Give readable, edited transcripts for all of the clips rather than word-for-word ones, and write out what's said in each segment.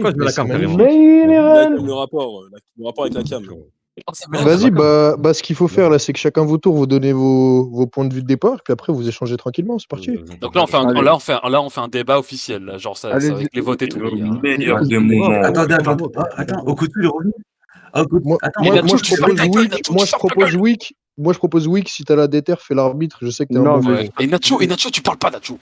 Quoi, je mets la cam carrément. Le rapport avec la cam. Vas-y, bah, ce qu'il faut faire là, c'est que chacun votre tour, vous donnez vos points de vue de départ, puis après vous échangez tranquillement, c'est parti. Donc là, on fait un débat officiel, là, genre ça, Allez, avec les votes et tout. Le meilleur des moments. Attends, Okutu, il est revenu. Moi je propose Wick, si t'as la déter, fais l'arbitre, je sais que t'es un Non, mauvais. Et Nacho, tu parles pas, Nacho.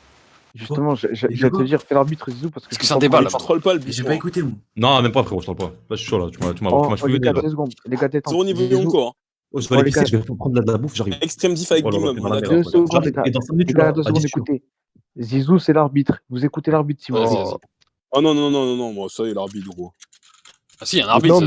Justement, j'allais te dire, fais l'arbitre, Zizou, parce que c'est un débat là. Je troll pas le J'ai pas écouté, moi. Non, même pas, frérot, je troll pas. Là, je suis chaud, là. Tu m'as les fumé, gars, là. 2 secondes. Les gars, détente. Zéro niveau Yonko. Oh, je vais aller pisser, je vais prendre de la bouffe, j'arrive. Extrême diff avec Guimauve. 2 secondes, les gars. Et dans 5 minutes, Les tu gars, vas 2 secondes, écoutez. Zizou, c'est l'arbitre. Vous écoutez l'arbitre si vous Vas-y, voulez. vas-y. Oh non, moi, ça y est, l'arbitre, gros. Ah si, il y a un arbitre.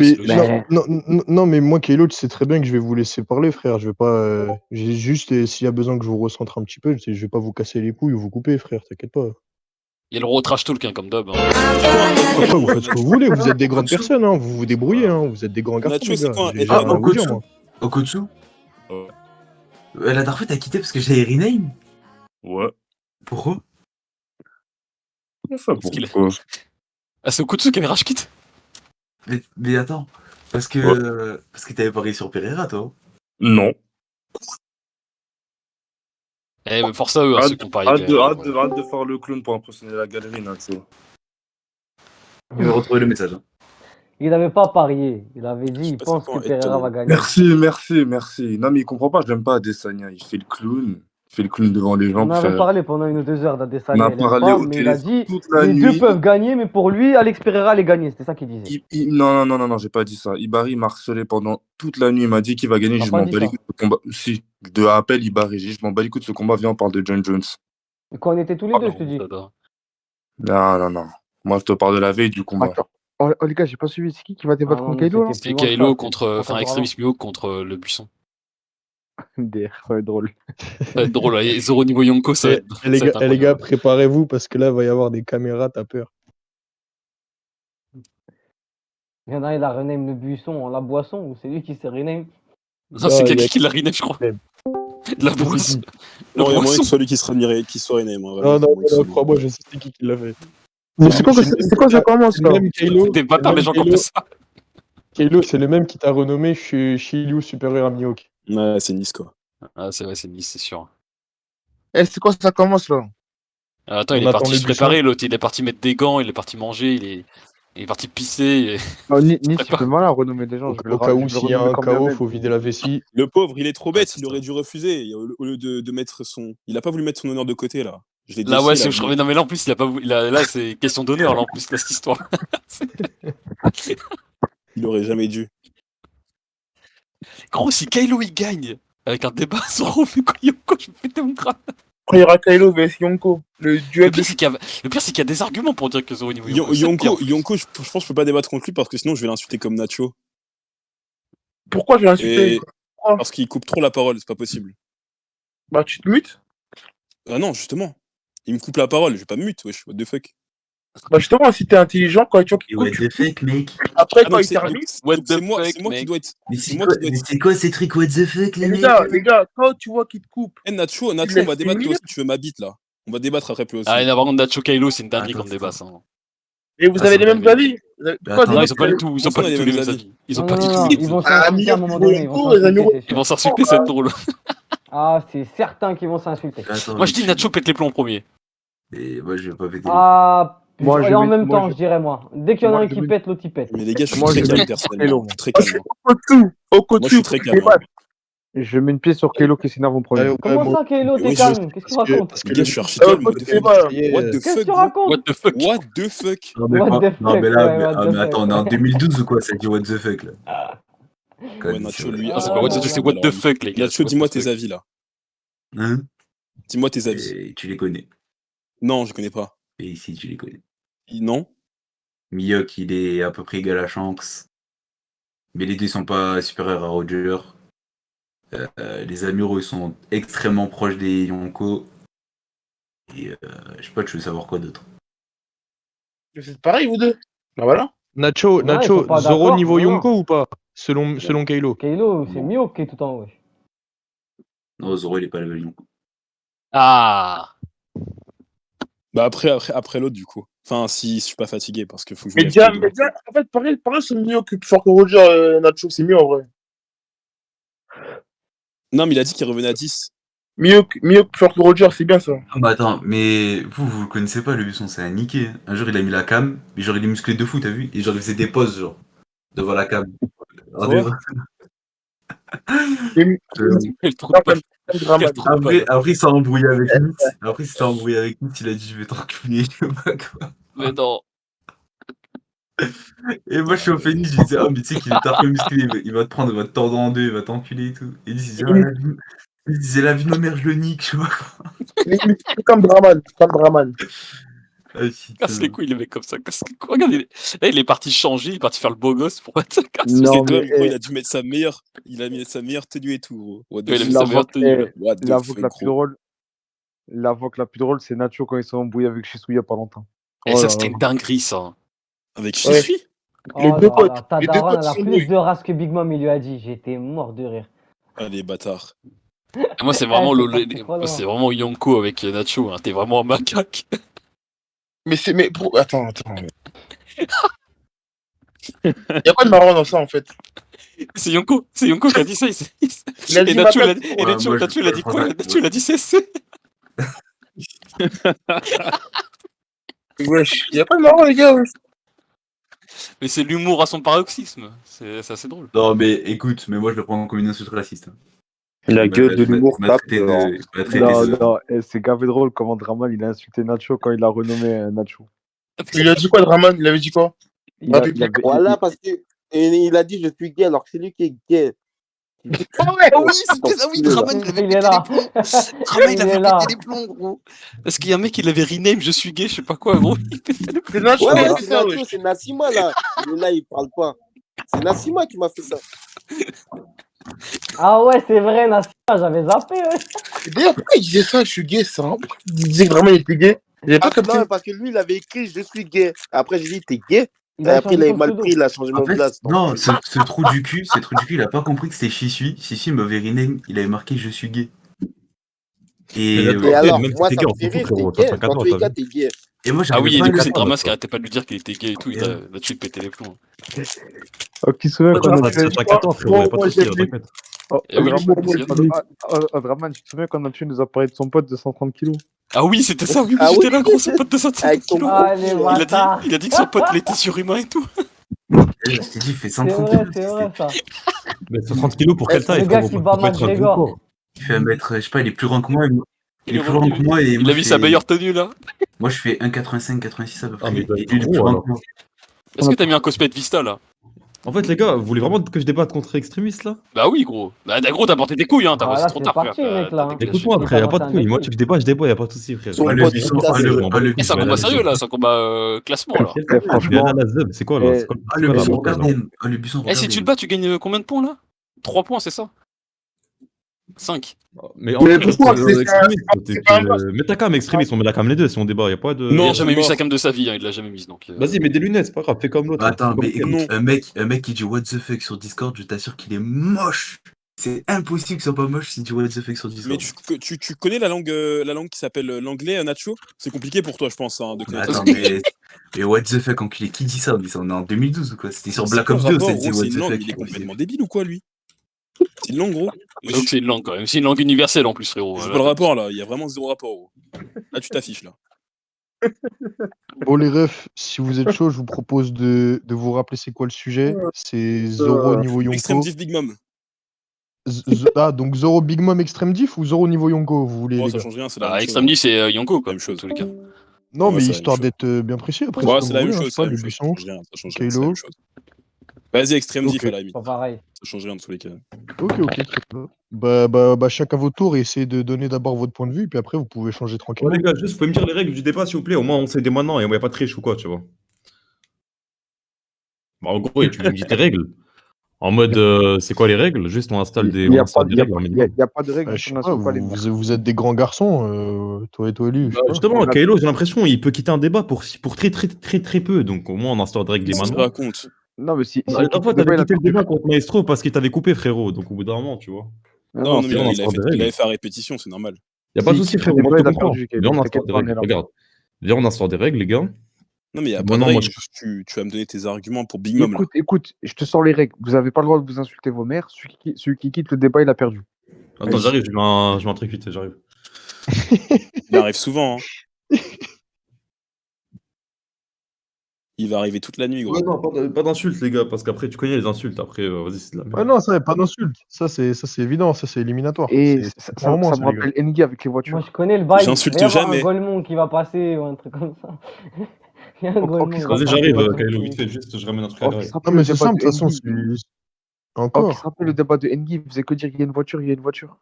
Non, mais moi, Kaylo, tu sais très bien que je vais vous laisser parler, frère. Je vais pas. J'ai juste, s'il y a besoin que je vous recentre un petit peu, je vais pas vous casser les couilles ou vous couper, frère, t'inquiète pas. Il y a le gros trash talk comme d'hab. Vous faites ce que vous voulez, vous êtes des grandes personnes, hein. Vous vous débrouillez, hein. Vous êtes des grands garçons. Nacho, c'est quand J'ai rien à vous dire, moi. Okotsu la dernière fois, t'as quitté parce que j'avais rename. Ouais. Pourquoi? Ça, pourquoi? Ah, c'est Okutsu qui avait rage quitte. Mais attends, parce que t'avais parié sur Pereira, toi. Non. Eh, mais force à eux, ceux qui ont parié. Hâte de faire le clown pour impressionner la galerie, Nacho. Je vais retrouver le message. Il n'avait pas parié. Il avait dit il pense que Pereira va gagner. Merci. Non, mais il comprend pas, je l'aime pas Adesanya. Il fait le clown. Il fait le clown devant les gens. On avait parlé pendant 1 ou 2 heures d'Adesanya. On a parlé au mais il a dit toute la les nuit. deux peuvent gagner, mais pour lui, Alex Pereira allait gagner. C'était ça qu'il disait. Non, j'ai pas dit ça. Ibari m'a harcelé pendant toute la nuit. Il m'a dit qu'il va gagner. Je m'en bats les couilles de ce combat. Si, de appel, Ibari. Je m'en bats les couilles de ce combat. Viens, on parle de John Jones. Et quand on était tous les deux, je te dis. Non. Moi, je te parle de la veille du combat. Oh, les gars, j'ai pas suivi. C'est qui va débattre contre Kaylo là? C'est Kaylo contre. Enfin, Extremis Mio contre le Buisson. MDR, ça va être drôle. Ça va être drôle, là. Zéro niveau Yonko, ça va être. Les gars, préparez-vous parce que là, il va y avoir des caméras, t'as peur. Il y en a, il a rename le buisson en la boisson, ou c'est lui qui s'est rename? Non, c'est quelqu'un qui l'a rename, je crois. La boisson. Non, il y a moyen que ce soit lui qui soit rename. Non, crois-moi, je sais qui l'a fait. Mais c'est quoi ça commence là? T'es pas tard, les gens comme ça. Kaylo, c'est le même qui t'a renommé Shiryu supérieur à Miyok. Ouais, c'est Nice, quoi. Ah, c'est vrai, c'est Nice, c'est sûr. Eh, c'est quoi ça commence là? Attends, il est parti se préparer, l'autre. Il est parti mettre des gants, il est parti manger, il est parti pisser. Nice, tu peux mal à renommer des gens. Au cas où, s'il y a un chaos, faut vider la vessie. Le pauvre, il est trop bête, il aurait dû refuser. Au lieu de mettre son. Il a pas voulu mettre son honneur de côté, là. Là, ouais, non, mais là, en plus, il a pas voulu. Là, c'est question d'honneur, là, en plus, cette histoire. Il aurait jamais dû. Gros, si Kaylo il gagne avec un débat sur Yonko, je vais péter mon crâne. Il y aura Kaylo vs Yonko. Le pire, c'est qu'il y a des arguments pour dire que Zoro niveau Yonko, je pense que je peux pas débattre contre lui parce que sinon je vais l'insulter comme Nacho. Pourquoi je vais l'insulter? Parce qu'il coupe trop la parole, c'est pas possible. Bah, tu te mutes? Ah non, justement. Il me coupe la parole, je vais pas me mute, wesh, what the fuck. Bah, justement, si t'es intelligent, quand tu What the fuck, mec? Après, quand il termine, c'est moi qui dois être. Mais c'est quoi ces trucs what the fuck, les mecs? Les gars, quand tu vois qu'il te coupe. Nacho, on va débattre toi aussi, tu veux ma bite là. On va débattre après plus aussi. Ah, par contre, Nacho Kaylo, c'est une dinguerie comme débat, ça. Et vous avez les mêmes avis? Non, ils ont pas du tout, ils ont pas du tout les mêmes avis. Ils ont pas du tout. Ils vont s'insulter à un moment donné. Ils vont s'insulter, c'est drôle. Ah, c'est certain qu'ils vont s'insulter. Moi, je dis Nacho pète les plombs en premier. Et moi, je vais pas péter. Ah, et en même temps, je dirais moi. Dès qu'il y en a un qui pète, l'autre il pète. Mais les gars, je suis très calme personnellement. Très calme. Au côté, je suis très calme. Je mets une pièce sur Kaylo qui s'énerve en premier. Comment ça, Kaylo, t'es calme? Qu'est-ce que tu racontes? Parce que là, je suis archi calme. What the Qu'est-ce que tu racontes? What the fuck? Non, mais attends, on est en 2012 ou quoi? Ça dit what the fuck là? Ouais, Nacho, lui. C'est pas what the fuck, c'est what the fuck, les gars. Nacho, dis-moi tes avis là. Hein? Dis-moi tes avis. Et tu les connais. Non, je connais pas. Et ici, tu les connais. Non. Miyok, il est à peu près égal à Shanks. Mais les deux sont pas supérieurs à Roger. Les Amuro, ils sont extrêmement proches des Yonko. Et je sais pas, tu veux savoir quoi d'autre? C'est pareil, vous deux. Bah voilà. Nacho, Zoro niveau Yonko ou pas? Selon Kaylo. Kaylo, c'est Miyok qui est tout en haut. Non, Zoro, il est pas level Yonko. Ah! Bah après l'autre, du coup. Enfin, si je suis pas fatigué, parce qu'il faut que je me Mais lève déjà, tôt demain. en fait, pareil, c'est mieux que plus fort que Roger, Nacho, c'est mieux en vrai. Non, mais il a dit qu'il revenait à 10. Mieux que plus fort que Roger, c'est bien ça. Ah bah attends, mais vous le connaissez pas, le Buisson, c'est un niqué. Un jour, il a mis la cam, mais genre, il est musclé de fou, t'as vu? Et genre, il faisait des poses, genre, devant la cam. Quoi? Et- Quel trou de balle. Quel drama. Quel trou de balle. Après, il s'est embrouillé avec Nice. Après, il s'est embrouillé avec Nice, il a dit, je vais t'enculer, je sais pas quoi. Mais non. Et moi, je suis au Phoenix, je disais, oh, mais tu sais qu'il est un peu musclé, il va te prendre, il va te tordre en deux, il va t'enculer et tout. Et il disait, la vie de ma mère, je le nique, je sais pas quoi. Mais c'est comme Draman, Ah, putain. Casse les couilles, les mecs comme ça. Casse les couilles. Regarde, là, il est parti changer, il est parti faire le beau gosse pour mettre sa casse. Non, C'est quand mais, même, gros, il a dû mettre sa meilleure. Il a mis sa meilleure tenue et tout, gros. What the Ouais, il a mis fuck? sa meilleure tenue. Là. What the la fuck, voix la plus gros. drôle. La voix la plus drôle, c'est Nacho quand ils sont embrouillés avec Shisui il y a pas longtemps. Et Oh ça, là c'était là. une dinguerie, ça. Avec Ouais. Shisui? Les Oh deux là potes, là, ta les deux daronne, potes elle a sont plus doués. de race que Big Mom, il lui a dit. J'étais mort de rire. Ah, les bâtards. Et moi, c'est vraiment, C'est parti trop loin. c'est vraiment Yonko avec Nacho. Hein. T'es vraiment un macaque. Mais pour... Attends. Y a pas de marrant dans ça en fait. C'est Yonko qui a dit ça. Il a Et dit Nacho, ma il a tête. dit, Ouais, moi, Nacho, il a dit je quoi? pense- Nacho, il a dit CC. Wesh, y a pas de marrant les gars. Wesh. Mais c'est l'humour à son paroxysme. C'est assez drôle. Non, mais écoute, mais moi, je le prends comme une insulte raciste. La gueule de Il m'a- l'humour il m'a tape. traité de- il m'a traité Non, de- non, c'est gavé drôle comment Draman il a insulté Nacho quand il a renommé Nacho. Il a dit quoi Draman? Il avait dit quoi? Il a- il avait- Voilà, parce que il a dit je suis gay alors que c'est lui qui est gay. Oui, c'était ça, oui, Draman, il avait Il pété est là. les plombs. Draman, il Il avait est là. pété les plombs, gros. Parce qu'il y a un mec, il avait rename, je suis gay, je sais pas quoi, gros. Il pétait les plombs. C'est Nacho Ouais, qui a ouais, fait c'est ça, Nacho, wesh. c'est Nassima là. Il est là, il parle pas. C'est Nassima qui m'a fait ça. Ah ouais, c'est vrai, Nassia, j'avais zappé. Ouais. Et d'ailleurs, pourquoi il disait ça? Je suis gay, ça. Il disait que Draman était gay. J'avais pas capté. Non, parce que lui, il avait écrit je suis gay. Après, j'ai dit t'es gay. Il Et a après, il changé avait son mal pseudo. pris, il a changé En mon fait, place. non, ce trou du cul, il a pas compris que c'était Shisui. Shisui m'avait rename, il avait marqué je suis gay. Et, Mais Et Ok, alors, même si moi, t'es ça gay, me on fait s'en fout, rire, frérot. t'es Toi, gay. t'as Dans 4 tous ans, les t'as cas, vu. t'es gay. et moi, Ah j'arrivais oui, et pas à du coup, lui c'est répondre, Dramas qui quoi. arrêtait pas de lui dire qu'il était gay et tout. Et Là-dessus, il pétait les plombs. Oh, qui se souvient quand T'as Nacho. 14, frérot, y'a pas de soucis, t'inquiète. Oh, Et oui, Draman, moi, j'ai Draman, tu te souviens quand Nacho nous a parlé de son pote de 130 kilos? Ah oui, c'était ça, oui, Ah j'étais oui. là, gros, son pote de 150 Avec son kilos. Ah, les gros cul, bâtards. Il a dit que son pote, il était surhumain et tout. Je t'ai dit, il fait C'est 130 vrai, kilos. c'est vrai ça. Mais 30 kilos pour quelle Eh, taille, le gars frérot? qui Pour bat être un gros McGregor. corps. Il fait 1 mètre, je sais pas, il est plus grand que moi. Il est plus grand que moi et Il moi, a mis sa meilleure tenue là. moi je fais 1,85, 86 à peu près. Ah, mais il doit et être lui, il est gros, plus grand alors. que moi. Est-ce que t'as mis un cosplay de Vista là? En fait, les gars, vous voulez vraiment que je débatte contre extrémistes là? Bah oui, gros. Bah gros, t'as porté tes couilles, hein. T'as Ah, c'est là, trop c'est tard, parti, frère. mec, là, hein. Écoute-moi, Il après, y'a t'a pas de lancé un couilles. Moi, défi. tu que je débat, y'a pas de soucis, frère. Son Ah, pote, le il buisson, tasse. ah, le Et c'est un buisson, combat sérieux là, c'est un combat classement là. Eh, franchement, Rien à la zeb, c'est quoi là? Eh, C'est quoi ah, le la buisson, bataille, là regardez. Ah, le buisson, Eh, si tu le bats, tu gagnes combien de points là? 3 points, c'est ça? 5. Mais en Mais fait, pourquoi c'est extrémiste, c'est pas un boss. mets ta cam extrémiste, on met la cam les deux si on débat, y'a pas de. Non, Il a jamais c'est mis mort. sa cam de sa vie, hein, il l'a jamais mise donc. Vas-y, mets des lunettes, c'est pas grave, fais comme l'autre. Attends, mais Fais comme écoute, Non. un mec qui dit what the fuck sur Discord, je t'assure qu'il est moche. C'est impossible qu'il soit pas moche s'il dit what the fuck sur Discord. Mais tu connais la langue qui s'appelle l'anglais, Nacho? C'est compliqué pour toi, je pense, hein, de Mais connaître. attends, mais what the fuck, enculé, qui dit ça? On est en 2012 ou quoi? C'était sur C'est Black quoi Ops le 2, rapport, ça gros? disait C'est what une the langue, fuck. il est complètement débile ou quoi, lui? C'est une langue, gros. Mais Donc c'est une langue quand même, c'est une langue universelle en plus, frérot. je vois pas le rapport là, il y a vraiment zéro rapport, gros. Là, tu t'affiches là. Bon, les refs, si vous êtes chaud, je vous propose de vous rappeler c'est quoi le sujet. C'est Zoro niveau Extreme Yonko. Diff Big Mom. Ah, donc Zoro Big Mom Extreme Diff ou Zoro niveau Yonko, vous voulez, Oh, les ça gars? change rien, c'est la Bah, même chose. Extreme D, c'est Yonko quoi, Même chose. dans tous les cas. Non, Ouais, mais c'est la histoire même chose. d'être bien précis, après, Ouais, c'est c'est comme la vous même voulez, hein, chose, je sais c'est pas, la le même chose. buisson. Ça change rien, ça change rien, c'est la Kalo. même chose. Vas-y, Extreme Diff Ok. à la limite. Pas pareil. Ça change rien dans tous les cas. Ok, très bien. Bah, chacun votre tour et essayez de donner d'abord votre point de vue, puis après, vous pouvez changer Ouais, tranquillement. les gars, juste, vous pouvez me dire les règles du débat, s'il vous plaît. Au moins, on sait dès maintenant et il n'y a pas de triche ou quoi, tu vois. Bah, en gros, tu me dis tes règles. En mode, c'est quoi les règles? Juste, on installe des, il n'y on a, installe des règles. y a pas de règles Je sais si on pas, n'assume pas les vous, vous êtes des grands garçons, toi et lui, je sais Bah, pas. justement, Kylo, j'ai l'impression il peut quitter un débat pour très peu. Donc, au moins, on instaure des règles dès Qu'est-ce que tu maintenant. racontes? Non, mais si La il dernière quitte fois, le débat, t'avais il a quitté le perdu. débat contre Maestro parce qu'il t'avait coupé, frérot. Donc, au bout d'un moment, tu vois. Non, mais sinon, on il instaure des règles. avait fait à répétition, c'est normal. Y a pas de Si, souci, si, frérot. le Moi, débat, je te il a comprends. perdu, Kylo, Viens, on t'inquiète instaure des pas, on est règles. là. Regarde. Viens, on instaure des règles, les gars. Non, mais il n'y a Bon, pas de non, moi, règle. Tu vas me donner tes arguments pour Big Mom. Là. Écoute, je te sors les règles. Vous n'avez pas le droit de vous insulter vos mères. Celui qui quitte le débat, il a perdu. Attends, j'arrive, je mets un truc vite, j'arrive. Il arrive souvent. Hein. Il va arriver toute la nuit, gros. Ouais, non, pas d'insultes, les gars, parce qu'après, tu connais les insultes. Après, vas-y, c'est de la merde. Ouais, non, ça, pas d'insulte. Ça, c'est évident. Ça, c'est éliminatoire. Et C'est ça me rappelle Engie avec les voitures. Moi, je connais le bail. J'insulte Il va y avoir jamais. un Golemon qui va passer ou un truc comme ça. Il y a un Golemon. Vas-y, j'arrive, Kylo, vite fait, juste, je ramène un truc à l'oreille. Non, mais c'est simple, de toute façon. Qui se Encore. rappelle le débat de Engie, il faisait que dire il y a une voiture, il y a une voiture.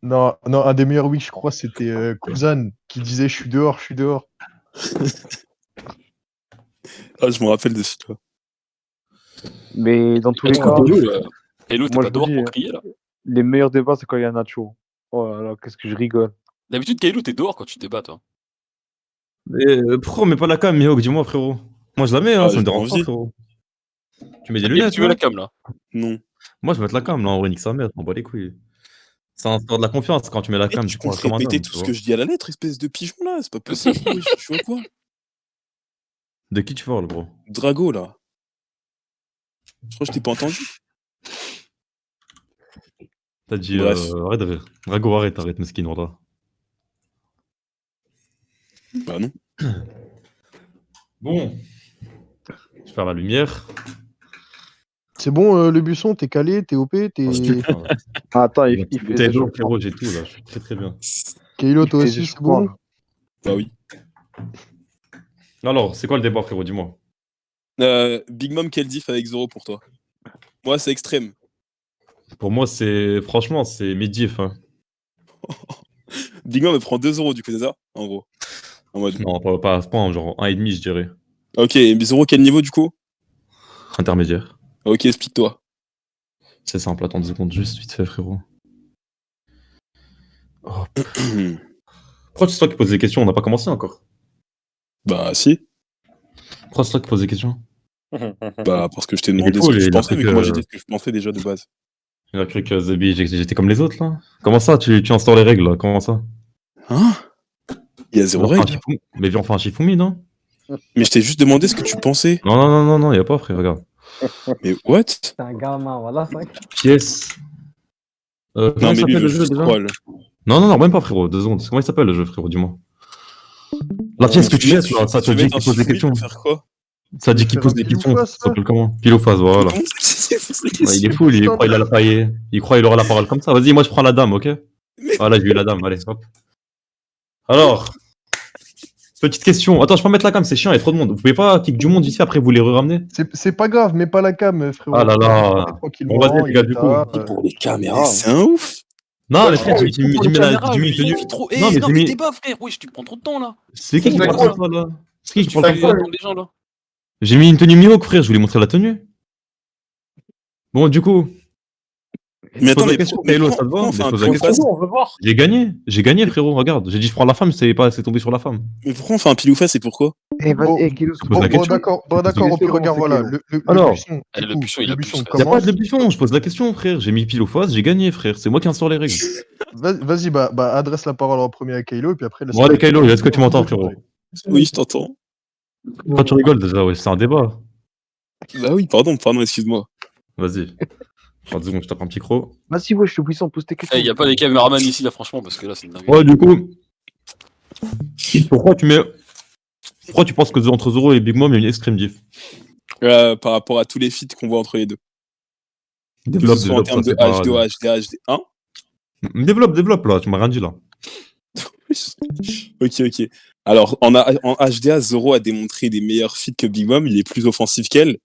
Non, un des meilleurs oui, je crois, c'était Kuzan qui disait je suis dehors, je suis dehors. Ah, je me rappelle de celui-là. Mais dans tous les Est-ce cas, que Hello, t'es moi, pas je dehors vous dis, pour crier là? les meilleurs débats, c'est quand il y a Nacho. Oh là là, qu'est-ce que je rigole. D'habitude, Kailo, t'es dehors quand tu débats, toi. Mais pourquoi on met pas la cam, Mihawk, dis-moi, frérot. Moi, je la mets, hein, ça me dérange pas, frérot. Tu mets des lunettes, tu veux la cam là? Non. Moi, je vais mettre la cam, là, en vrai, nique sa mère, on bat les couilles. C'est un sport de la confiance quand tu mets la cam, Tu tu prends comptes comme un répéter homme, tout tu ce vois. que je dis à la lettre, espèce de pigeon là, c'est pas possible. Je vois quoi? De qui tu parles, bro? Drago là. Je crois que je t'ai pas entendu. T'as dit, Bref. arrête de rire. Drago, arrête, mesquine, voilà. Bah non. Bon. Je vais faire la lumière. C'est bon, le buisson, t'es calé, t'es OP, t'es. Ah, attends, il fait T'es des lourd, choses. frérot, j'ai tout, là, je suis très très bien. Kailo, toi Il fait aussi, des c'est bon. choix. Bah oui. Alors, c'est quoi le débat, frérot, dis-moi? Big Mom, quel diff avec Zoro pour toi? Moi, c'est extrême. Pour moi, franchement, c'est mid-diff, hein. Big Mom, elle prend 2 euros du coup, c'est ça? En gros. En mode. Non, pas à ce point, genre 1,5, je dirais. Ok, mais Zoro, quel niveau du coup? Intermédiaire. Ok, explique-toi. C'est simple, attends 2 secondes, juste vite fait, frérot. Oh, pourquoi c'est toi qui poses des questions? On n'a pas commencé encore. Bah si. Pourquoi c'est toi qui poses des questions? Bah parce que je t'ai demandé Il ce faut, que je il a pensais, cru mais moi que- j'ai dit ce que je pensais déjà de base. Il a cru que Zebi, j'étais comme les autres, là. Comment ça, tu instaures les règles, là? Comment ça? Hein? Il y a zéro règle. Mais viens, on fait un Shifumi, non? Mais je t'ai juste demandé ce que tu pensais. Non, y a pas, frère, regarde. Mais what? C'est un gamin, voilà ça. Pièce. Comment Non il mais lui, s'appelle le le jeu jeu déjà? troll. Non, même pas, frérot, 2 secondes. Comment il s'appelle le jeu, frérot, dis-moi? La pièce que tu jettes, là, ça te dit qu'il pose des questions. Faire quoi? Ça dit qu'il pose des questions, ça s'appelle comment? Pile ou face, voilà. Ouais, il est fou, il croit il aura la parole comme ça. Vas-y, moi je prends la dame, ok? Voilà, j'ai eu la dame, allez, hop. Alors, petite question. Attends, je peux pas mettre la cam, c'est chiant, il y a trop de monde. Vous pouvez pas kick du monde ici, après vous les ramener? C'est pas grave, mets pas la cam, frérot. Ah là là. Tranquillement, Bon, vas-y, les gars, du coup. Pour les caméras. C'est un ouf. Non, mais frère, j'ai mis une tenue. Non, mais j'ai mis. débat, frère. Oui, tu prends trop de temps là. C'est qui qui parle comme ça, là? C'est qui qui parle comme ça? Attends, les gens là. J'ai mis une tenue Mihawk, frère, je voulais montrer la tenue. Bon, du coup. Mais attends, mais Kylo, ça te va? Mais je pose la question. On veut voir. J'ai gagné, frérot, regarde. J'ai dit je prends la femme, c'est tombé sur la femme. Mais pourquoi on fait un pile ou face et pourquoi? Eh, vas-y, Bon, Kilo, pose la question. d'accord, au pire, regarde, voilà. Le Alors, buisson, le du coup, buisson, il a plus, Y'a pas commence. de buisson, je pose la question, frère. J'ai mis pile ou face, j'ai gagné, frère. C'est moi qui instaure les règles. Vas-y, adresse la parole en premier à Kylo, et puis après... Bon, allez, Kylo, est-ce que tu m'entends, frérot? Oui, je t'entends. Pourquoi tu rigoles déjà? Ouais, c'est un débat. Bah oui, pardon, excuse-moi. Vas-y. 30 secondes, je tape un petit croc. Vas-y, ouais, je suis puissant, pose tes questions. Il y a pas les caméramans ici là, franchement, parce que là c'est une dinguerie. Ouais, du coup. Pourquoi tu penses que entre Zoro et Big Mom, il y a une extrême diff? Par rapport à tous les feats qu'on voit entre les deux. Que ce soit en termes de H2, HD, HD. Hein? Développe là, tu m'as rien dit là. Ok. Alors, en HDA, Zoro a démontré des meilleurs feats que Big Mom, il est plus offensif qu'elle.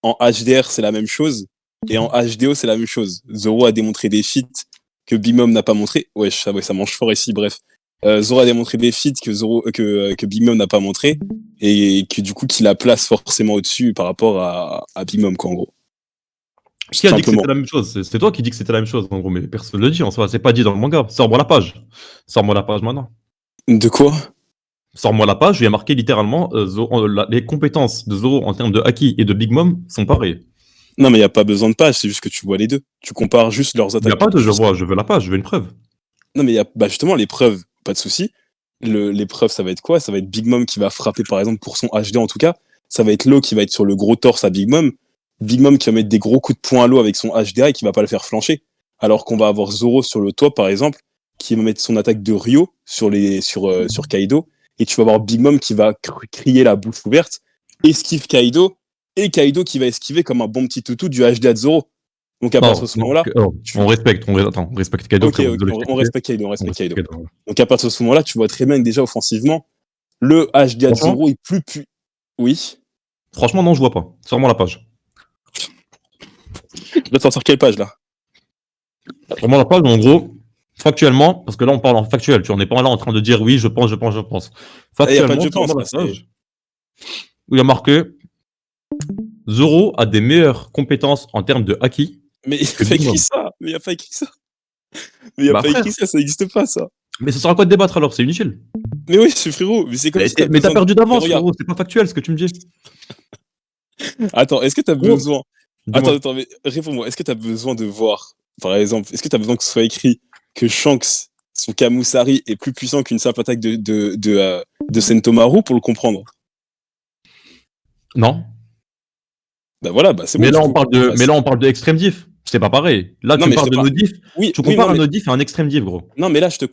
En HDR, c'est la même chose. Et en HDO, c'est la même chose. Zoro a démontré des feats que Big Mom n'a pas montré. Ouais, ça mange fort ici, bref. Zoro a démontré des feats que Big Mom n'a pas montré. Et que du coup, qui la place forcément au-dessus par rapport à Big Mom, quoi, en gros. Qui a dit que c'était la même chose? C'est toi qui dis que c'était la même chose, en gros, mais personne ne le dit en soi. C'est pas dit dans le manga. Sors-moi la page. Sors-moi la page maintenant. De quoi? Sors-moi la page, il y a marqué littéralement les compétences de Zoro en termes de Haki et de Big Mom sont pareilles. Non, mais il n'y a pas besoin de page, c'est juste que tu vois les deux. Tu compares juste leurs attaques. Il n'y a pas de je veux la page, je veux une preuve. Non, mais il y a justement les preuves, pas de souci. l'épreuve, ça va être quoi? Ça va être Big Mom qui va frapper, par exemple, pour son HD en tout cas. Ça va être Law qui va être sur le gros torse à Big Mom. Big Mom qui va mettre des gros coups de poing à Law avec son HDA et qui va pas le faire flancher. Alors qu'on va avoir Zoro sur le toit, par exemple, qui va mettre son attaque de Ryo sur Kaido. Et tu vas avoir Big Mom qui va crier la bouche ouverte, esquive Kaido, et Kaido qui va esquiver comme un bon petit toutou du HDA de Zoro. Donc à partir de ce moment-là... On respecte Kaido. Ok, on respecte Kaido. Donc à partir de ce moment-là, tu vois très bien que déjà offensivement, le HDA de Zoro est plus... Oui. Franchement, non, je vois pas. Sors-moi la page. Je dois sortir quelle page, là? Sors-moi la page, en gros, factuellement, parce que là, on parle en factuel. Tu n'en es pas là en train de dire oui, je pense. Factuellement, il n'y a pas de je pense, la page où il y a marqué Zoro a des meilleures compétences en termes de haki. Mais il n'y a pas écrit ça. Mais il n'y a pas écrit ça. Ça n'existe pas, ça. Mais ça sert à quoi de débattre alors? C'est inutile. Mais oui, c'est frérot. Mais c'est comme si mais t'as perdu d'avance, frérot. C'est pas factuel ce que tu me dis. Attends, est-ce que t'as besoin... Attends, mais réponds-moi. Est-ce que t'as besoin de voir, par exemple, est-ce que t'as besoin que ce soit écrit que Shanks, son Kamusari, est plus puissant qu'une simple attaque de Sentomaru pour le comprendre? Non. Bah voilà, c'est bon. Mais là, on parle de Extreme Diff. C'est pas pareil. Là, tu parles de No Diff. Tu compares un No Diff à un Extreme Diff, gros. Non, mais là, je t'ai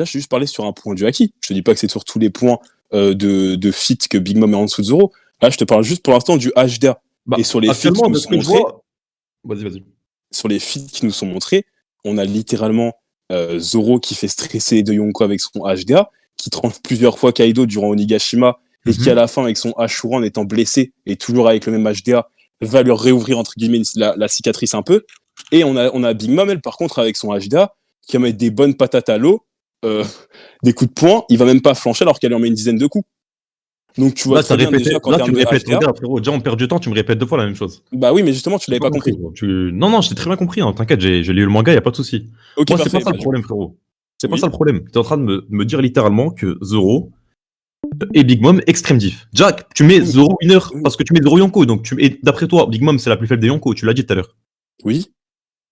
juste parlé sur un point du haki. Je te dis pas que c'est sur tous les points de fit que Big Mom est en dessous de Zoro. Là, je te parle juste pour l'instant du HDA. Et sur les feats qui nous sont montrés, vas-y. Sur les feats qui nous sont montrés, on a littéralement Zoro qui fait stresser les deux Yonko avec son HDA, qui tranche plusieurs fois Kaido durant Onigashima, et qui à la fin, avec son Ashura en étant blessé, et toujours avec le même HDA, va leur réouvrir entre guillemets la cicatrice un peu. Et on a Big Mom, elle, par contre, avec son HDA, qui va mettre des bonnes patates à l'eau, des coups de poing, il va même pas flancher alors qu'elle en met une dizaine de coups. Donc tu vois là, très bien déjà qu'en termes de HDA... Regarde, frérot, déjà on perd du temps, tu me répètes 2 fois la même chose. Bah oui, mais justement, tu l'avais pas compris. Non, j'ai très bien compris, hein. T'inquiète, j'ai lu le manga, y a pas de souci. Okay, moi, c'est pas ça le problème, frérot. C'est pas ça le problème. T'es en train de me dire littéralement que Zoro et Big Mom extrême diff. Jack, tu mets Zoro winner parce que tu mets Zoro Yonko. Donc et d'après toi, Big Mom c'est la plus faible des Yonko, tu l'as dit tout à l'heure. Oui.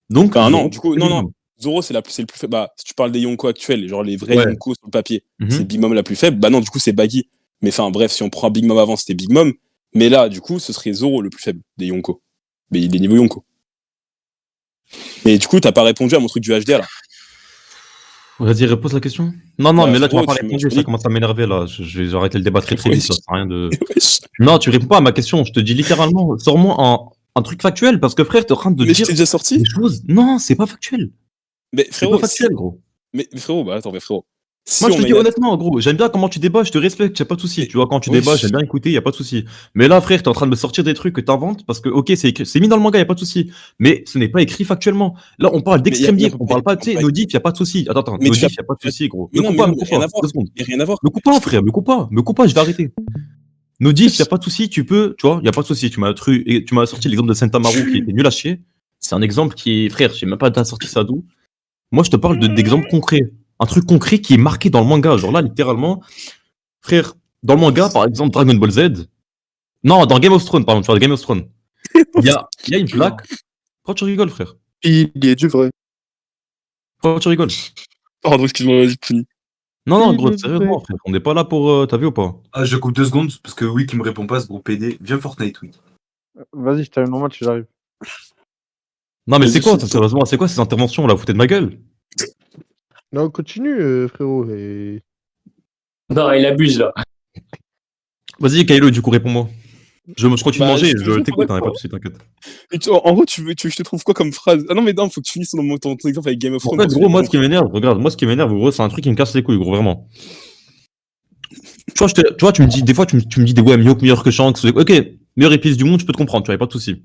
Donc non, du coup, non. Zoro, c'est le plus faible. Bah, si tu parles des Yonko actuels, genre les vrais Yonko sur le papier, c'est Big Mom la plus faible. Bah non, du coup, c'est Baggy. Mais enfin, bref, si on prend Big Mom avant, c'était Big Mom. Mais là, du coup, ce serait Zoro le plus faible des Yonko. Mais il est niveau Yonko. Mais du coup, t'as pas répondu à mon truc du HDA, là. Vas-y, repose la question. Non, mais là, tu m'as pas répondu, ça commence à m'énerver, là. Je vais arrêter le débat très vite, ça sert à rien de... Non, tu réponds pas à ma question, je te dis littéralement, sors-moi un truc factuel, parce que frère, t'es en train de dire... Mais je t'ai déjà sorti des choses. Non, c'est pas factuel. Mais frérot, c'est pas factuel, gros. Mais frérot, bah attends, frérot. Moi, je te dis honnêtement, gros, j'aime bien comment tu débats, je te respecte, y'a pas de souci. Tu vois, quand tu débats, j'aime bien écouter, y'a pas de souci. Mais là, frère, t'es en train de me sortir des trucs que t'inventes parce que, ok, c'est mis dans le manga, y'a pas de souci. Mais ce n'est pas écrit factuellement. Là, on parle d'extrême diff, on parle pas, tu sais, no diff, y'a pas de souci. Attends, no diff, y'a pas de souci, gros. Me coupe pas, 2 secondes. Rien à voir. Me coupe pas, frère, me coupe pas, je vais arrêter. No diff, y'a pas de souci, tu peux, tu vois, y'a pas de souci. Tu m'as sorti l'exemple de Sentomaru qui était nul à chier. C'est un exemple qui est, frère, je sais même pas t'as sorti ça d'où. Moi, je te parle d'exemples concrets. Un truc concret qui est marqué dans le manga. Genre là, littéralement, frère, dans le manga, par exemple, Dragon Ball Z. Non, dans Game of Thrones, pardon, tu vois, Game of Thrones. Il y a une plaque. Pourquoi tu rigoles, frère? Il est du vrai. Pourquoi tu rigoles? Pardon, excuse-moi, vas-y, puni. Non, gros, sérieusement, frère. On n'est pas là pour. T'as vu ou pas? Ah, je coupe 2 secondes parce que oui, qui me répond pas, ce gros PD. Viens Fortnite, oui. Vas-y, je t'allume normal, j'arrive. Non, mais c'est quoi, sérieusement, c'est quoi ces interventions là? Vous foutez de ma gueule? Non, continue, frérot. Non, il abuse là. Vas-y, Kylo, du coup, réponds-moi. Je continue de manger, je t'écoute, hein, pas de soucis, t'inquiète. En gros, tu veux que je te trouve quoi comme phrase? Ah non, mais non, faut que tu finisses ton exemple avec Game of Thrones. En fait, gros, moi, ce qui m'énerve, gros, c'est un truc qui me casse les couilles, gros, vraiment. Tu vois, tu me dis, des fois, tu me dis des ouais, meilleur que Shanks. Ok, meilleur épice du monde, je peux te comprendre, tu vois, pas de soucis.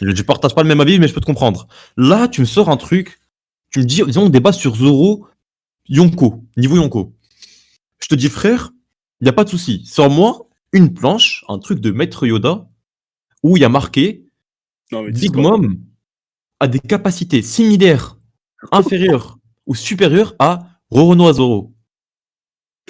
Je partage pas le même avis, mais je peux te comprendre. Là, tu me sors un truc, tu me dis, disons, on débat sur Zoro, Yonko, niveau Yonko. Je te dis, frère, y a pas de souci. Sors-moi une planche, un truc de Maître Yoda, où il y a marqué Big Mom a des capacités similaires, inférieures ou supérieures à Roronoa Zoro.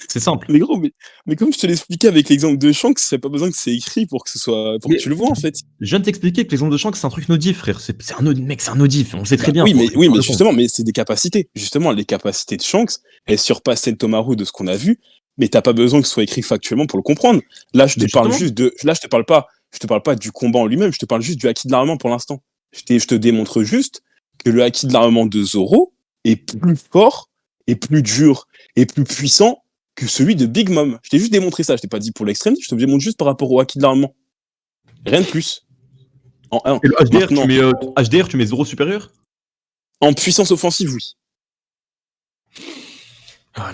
C'est simple. Mais gros, mais comme je te l'expliquais avec l'exemple de Shanks, c'est pas besoin que c'est écrit pour que que tu le vois en fait. Je viens de t'expliquer que l'exemple de Shanks c'est un truc no-diff, frère. C'est un no-diff, on le sait très bien. Oui, mais justement, mais c'est des capacités. Justement, les capacités de Shanks, elles surpassent Sentomaru de ce qu'on a vu. mais t'as pas besoin que ce soit écrit factuellement pour le comprendre. Là, je te parle juste de. Là, je te parle pas du combat en lui-même, je te parle juste du acquis de l'armement pour l'instant. Je te démontre juste que le acquis de l'armement de Zoro est plus fort, et plus dur, et plus puissant que celui de Big Mom. Je t'ai juste démontré ça, je t'ai pas dit pour l'extrême, je te démontre juste par rapport au acquis de l'armement. Rien de plus. Et le HDR, tu mets Zoro supérieur? En puissance offensive, oui.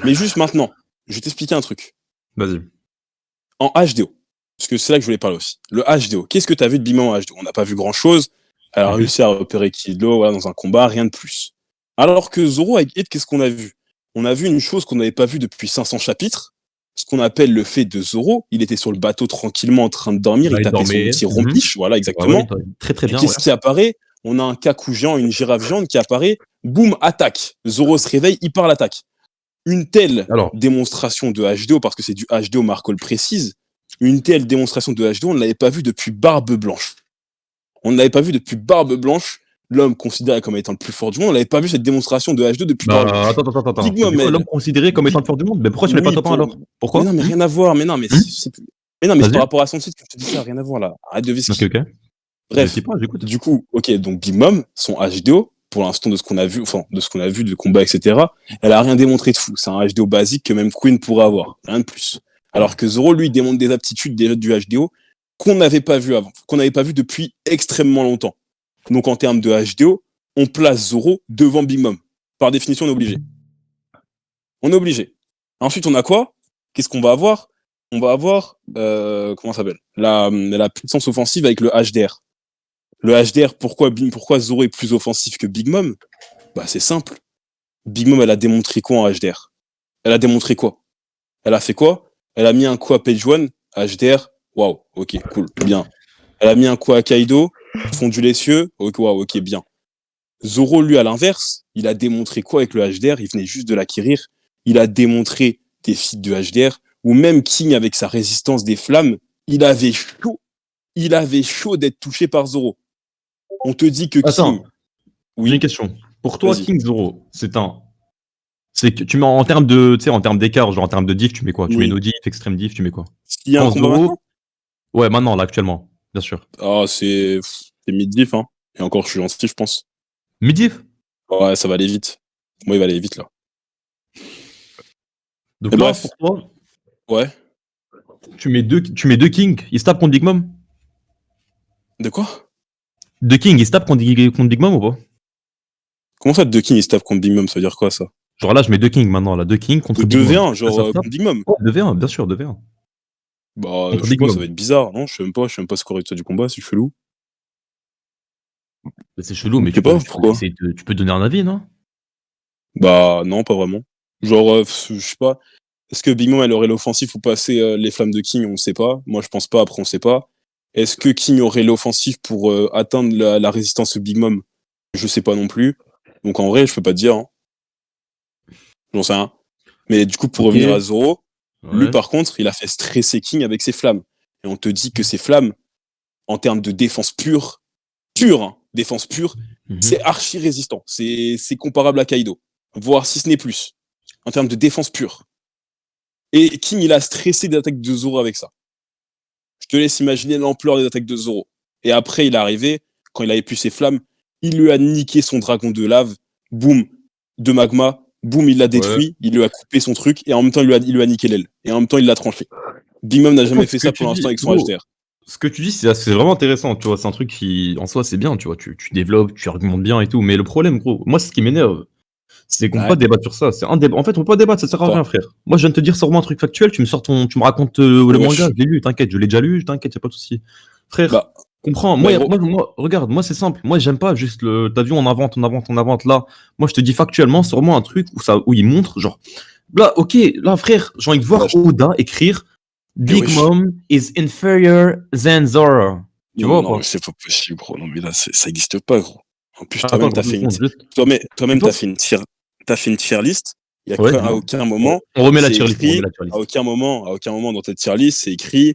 Mais juste maintenant, je vais t'expliquer un truc. Vas-y. En HDO, parce que c'est là que je voulais parler aussi. Le HDO, qu'est-ce que t'as vu de Big Mom en HDO? On n'a pas vu grand-chose. Elle a réussi à repérer Kilo dans un combat, rien de plus. Alors que Zoro avec Hit, qu'est-ce qu'on a vu? On a vu une chose qu'on n'avait pas vue depuis 500 chapitres, ce qu'on appelle le fait de Zoro. Il était sur le bateau tranquillement en train de dormir, il tapait son petit rompiche, voilà, exactement. Très très bien. Qu'est-ce qui apparaît? On a un Kaku géant, une girafe géante qui apparaît, boum, attaque. Zoro se réveille, il part à l'attaque. Une telle démonstration de HDO, parce que c'est du HDO, Marco le précise, une telle démonstration de HDO, on ne l'avait pas vu depuis Barbe Blanche. On ne l'avait pas vu depuis Barbe Blanche, l'homme considéré comme étant le plus fort du monde. On n'avait pas vu cette démonstration de H2 depuis Barbe Blanche. Attends. L'homme considéré comme étant le plus fort du monde. Mais pourquoi tu l'as pas top 1 alors? Pourquoi? Mais non, mais rien à voir. Mais c'est par rapport à son titre que je te dis ça, rien à voir là. Arrête de viser. Ok. Bref, du coup, donc Big Mom, son HDO, pour l'instant de ce qu'on a vu, de combat, etc., elle a rien démontré de fou. C'est un HDO basique que même Queen pourrait avoir. Rien de plus. Alors que Zoro, lui, démontre des aptitudes du HDO qu'on n'avait pas vu avant, qu'on n'avait pas vu depuis extrêmement longtemps. Donc en termes de HDO, on place Zoro devant Big Mom. Par définition, on est obligé. On est obligé. Ensuite, on a quoi? Qu'est-ce qu'on va avoir? On va avoir, comment ça s'appelle? La puissance offensive avec le HDR. Le HDR, pourquoi Zoro est plus offensif que Big Mom? Bah c'est simple. Big Mom, elle a démontré quoi en HDR? Elle a démontré quoi? Elle a fait quoi? Elle a mis un coup à Page One, HDR, waouh, ok, cool, bien. Elle a mis un coup à Kaido, fondu les cieux, waouh, ok, bien. Zoro, lui, à l'inverse, il a démontré quoi avec le HDR? Il venait juste de l'acquérir. Il a démontré des feats de HDR, ou même King avec sa résistance des flammes, il avait chaud d'être touché par Zoro. On te dit que King... Oui. J'ai une question. Pour toi, King Zoro, c'est que tu mets en termes d'écart, genre en termes de diff, tu mets quoi? Tu mets no diff, extreme diff, tu mets quoi? Il y a un combat maintenant? Ouais, maintenant, là, actuellement, bien sûr. Ah, c'est mid-diff, hein. Et encore, je suis gentil, je pense. Mid-diff? Ouais, ça va aller vite. Moi, il va aller vite, là. Donc là, pour toi, ouais. Tu mets deux Kings, ils se tapent contre Big Mom? De quoi? Deux Kings, ils se tapent contre Big Mom ou pas? Comment ça, deux Kings, ils se tapent contre Big Mom? Ça veut dire quoi, ça? Genre là, je mets deux Kings maintenant, là. Deux Kings contre Big Mom. 2v1, genre contre Big Mom? Ouais, 2v1, bien sûr, 2v1. Bah, je sais pas, ça va être bizarre, non? Je sais même pas ce qu'aurait été du combat, c'est chelou. C'est chelou, mais tu peux donner un avis, non? Bah, non, pas vraiment. Genre, je sais pas. Est-ce que Big Mom, elle aurait l'offensif ou passer les flammes de King? On sait pas. Moi, je pense pas, après, on sait pas. Est-ce que King aurait l'offensif pour atteindre la résistance de Big Mom? Je sais pas non plus. Donc, en vrai, je peux pas te dire. Hein. J'en sais rien. Mais du coup, pour revenir à Zoro, lui, par contre, il a fait stresser King avec ses flammes. Et on te dit que ces flammes, en termes de défense pure, défense pure, c'est archi résistant. C'est comparable à Kaido. Voire si ce n'est plus. En termes de défense pure. Et King, il a stressé des attaques de Zoro avec ça. Je te laisse imaginer l'ampleur des attaques de Zoro. Et après, il est arrivé, quand il avait pu ses flammes, il lui a niqué son dragon de lave, boum, de magma, boum, il l'a détruit, il lui a coupé son truc, et en même temps, il lui a niqué l'aile. Et en même temps, il l'a tranché. Big Mom n'a jamais fait ça pour l'instant avec son HDR. Ce que tu dis, c'est vraiment intéressant, tu vois, c'est un truc qui, en soi, c'est bien, tu vois, tu développes, tu argumentes bien et tout, mais le problème, gros, moi, c'est ce qui m'énerve, c'est qu'on peut pas débattre sur ça. C'est un débat. En fait, on peut pas débattre, ça sert à rien, frère. Moi, je viens de te dire, sors-moi un truc factuel, tu me racontes le manga, je l'ai lu, t'inquiète, je l'ai déjà lu, t'inquiète, y'a pas de souci. Frère, comprends. Moi, regarde, moi, c'est simple. Moi, j'aime pas juste t'as vu, on invente. Là, moi, je te dis factuellement, sors-moi un truc où il montre, genre, là, ok, là, frère, j'ai envie de voir Oda écrire Big Mom is inferior than Zoro. Tu vois, non, c'est pas possible, gros. Non, mais là, ça existe pas, gros. En plus, toi-même, t'as fait une tier list. Il y a à aucun moment. On remet la tier list. À aucun moment dans ta tier list, c'est écrit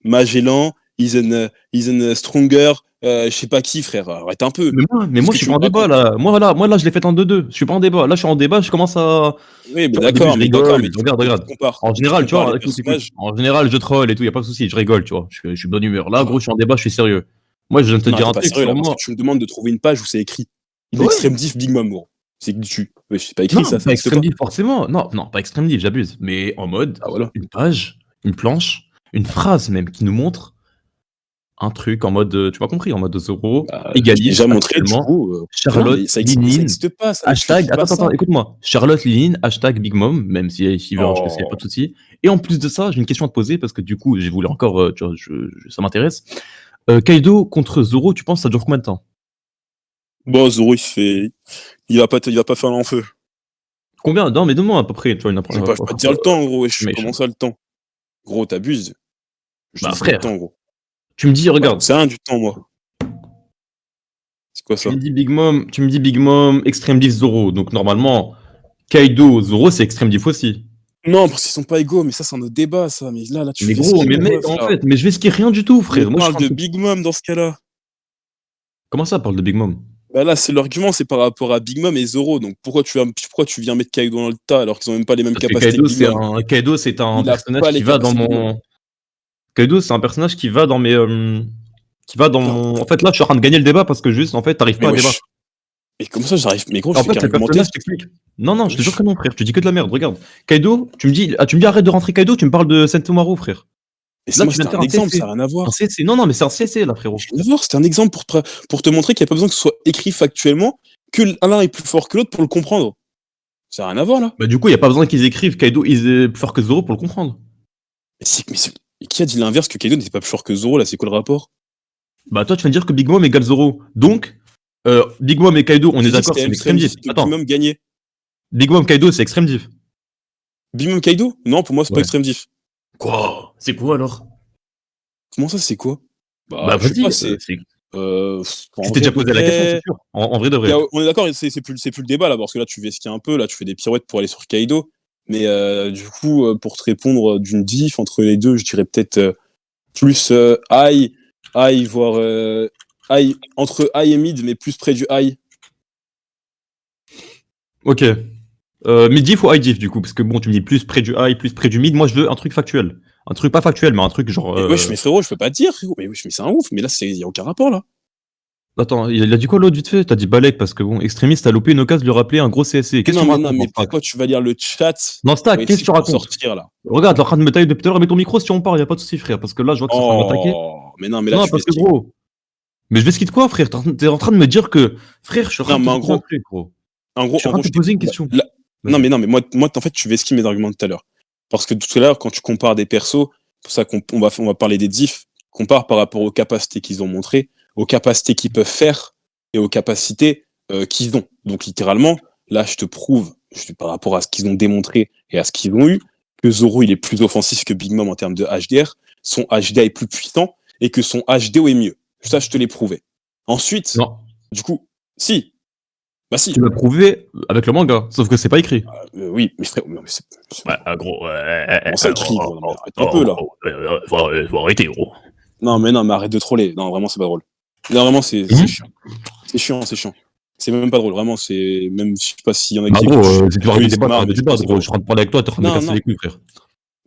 Magellan is a stronger je sais pas qui, frère. Arrête un peu. Mais moi je suis pas en débat là. Moi là, je l'ai fait en 2-2. Je suis pas en débat. Là, je suis en débat, je commence à. Oui, mais d'accord, mais regarde. En général, tu vois, en général, je troll et tout, y a pas de souci, je rigole, tu vois. Je suis de bonne humeur. Là, gros, je suis en débat, je suis sérieux. Moi, je viens de te dire un truc. Sérieux, là, parce que tu me demandes de trouver une page où c'est écrit. Extreme diff Big Mom, gros. C'est que tu. Ouais, c'est pas écrit ça. Pas extreme diff, forcément. Non, pas extreme diff, j'abuse. Mais en mode, une page, une planche, une phrase même qui nous montre un truc en mode, tu m'as compris, en mode Zoro, égalise. J'ai déjà montré, du coup. Charlotte, ça n'existe pas, ça. Hashtag, attends, écoute-moi. Charlotte Linine, hashtag Big Mom, même si veut en sais, pas de souci. Et en plus de ça, j'ai une question à te poser parce que du coup, j'ai voulu encore, tu vois, ça m'intéresse. Kaido contre Zoro, tu penses que ça dure combien de temps? Bon, Zoro, il va pas faire l'enfeu. Combien? Non, mais donne-moi à peu près, tu vois, je vais pas te dire le temps, gros. Comment ça, le temps? Gros, t'abuses. Frère, le temps, gros. Tu me dis, regarde. C'est rien du temps, moi. C'est quoi ça? Tu me dis Big Mom, Extreme Diff Zoro. Donc normalement, Kaido, Zoro, c'est Extreme Diff aussi. Non, parce qu'ils sont pas égaux, mais ça, c'est un autre débat, ça. Mais là, tu fais. Mais gros, mais je vais skier rien du tout, frère. Moi, je parle de Big Mom dans ce cas-là. Comment ça, parle de Big Mom? Bah là, c'est l'argument, c'est par rapport à Big Mom et Zoro. Donc pourquoi tu viens mettre Kaido dans le tas alors qu'ils ont même pas les mêmes capacités que Big Mom? Kaido, c'est un personnage qui va dans mon. Kaido, c'est un personnage qui va dans mes. En fait, là, je suis en train de gagner le débat parce que juste, en fait, t'arrives pas à débattre. Mais comment ça, j'arrive? Mais gros, en fait, le personnage t'explique. Non, je te jure que non, frère. Tu dis que de la merde. Regarde. Kaido, tu me dis arrête de rentrer Kaido, tu me parles de Sentomaru, frère. Mais là, c'est un exemple, ça n'a rien à voir. Non, mais c'est un CC, là, frérot. C'était un exemple pour te montrer qu'il n'y a pas besoin que ce soit écrit factuellement, que l'un est plus fort que l'autre pour le comprendre. Ça n'a rien à voir, là. Bah, du coup, il n'y a pas besoin qu'ils écrivent Kaido est plus fort que Zoro pour le comprendre. Mais qui a dit l'inverse, que Kaido n'était pas plus fort que Zoro, là? C'est quoi le rapport? Bah, toi, tu viens de dire que Big Mom égale Zoro. Donc, Big Mom et Kaido, on est d'accord, c'est Extreme Diff. Attends. Big Mom gagné. Big Mom Kaido, c'est Extreme Diff. Big Mom Kaido? Non, pour moi, c'est pas Extreme Diff. Quoi? C'est quoi alors? Comment ça, c'est quoi? Bah vas-y, c'est. Tu t'es déjà posé la question, c'est sûr. En vrai de vrai. On est d'accord, c'est plus le débat là, parce que là, tu vesquilles un peu, là, tu fais des pirouettes pour aller sur Kaido. Mais du coup, pour te répondre d'une diff entre les deux, je dirais peut-être plus high, voire high, entre high et mid, mais plus près du high. Ok. Mid-diff ou high-diff du coup? Parce que bon, tu me dis plus près du high, plus près du mid. Moi, je veux un truc factuel. Un truc pas factuel, mais un truc genre. Wesh, mais frérot, je peux pas te dire, frérot. Mais c'est un ouf, mais là, il y a aucun rapport là. Attends, il a dit quoi l'autre vite fait? T'as dit Balek parce que bon, Extrémiste a loupé une occasion de lui rappeler un gros CSC. Qu'est-ce que tu racontes? Non, mais pourquoi tu vas lire le chat? Non, Stack, qu'est-ce que tu racontes? Regarde, t'es en train de me tailler depuis tout à l'heure, mets ton micro si on parle, y a pas de soucis, frère, parce que là, je vois que ça va m'attaquer. Mais non, mais là, parce que gros. Mais je vais skitter quoi, frère? T'es en train de me dire que, frère, je suis en train de te poser un truc, gros. Je suis en train de te poser une question. Non, mais moi, en fait, tu vesquilles mes arguments tout à l'heure. Parce que tout à l'heure, quand tu compares des persos, pour ça qu'on va parler des diffs, compare par rapport aux capacités qu'ils ont montrées, aux capacités qu'ils peuvent faire et aux capacités qu'ils ont. Donc littéralement, là, je te prouve, par rapport à ce qu'ils ont démontré et à ce qu'ils ont eu, que Zoro, il est plus offensif que Big Mom en termes de HDR, son HDA est plus puissant et que son HDO est mieux. Ça, je te l'ai prouvé. Ensuite, du coup, si. Bah si. Tu l'as prouvé avec le manga, sauf que c'est pas écrit. Oui, mais frère, c'est... gros, ça écrit, gros. Non, arrête un peu, là. Faut arrêter, gros. Non, mais arrête de troller. Non, vraiment, c'est pas drôle. Non, vraiment, c'est chiant. C'est chiant. C'est même pas drôle, vraiment, c'est... Même, je sais pas s'il y en a qui... gros, si tu veux débat, gros. Je rentre parler avec toi, t'es en train de me casser les couilles, frère.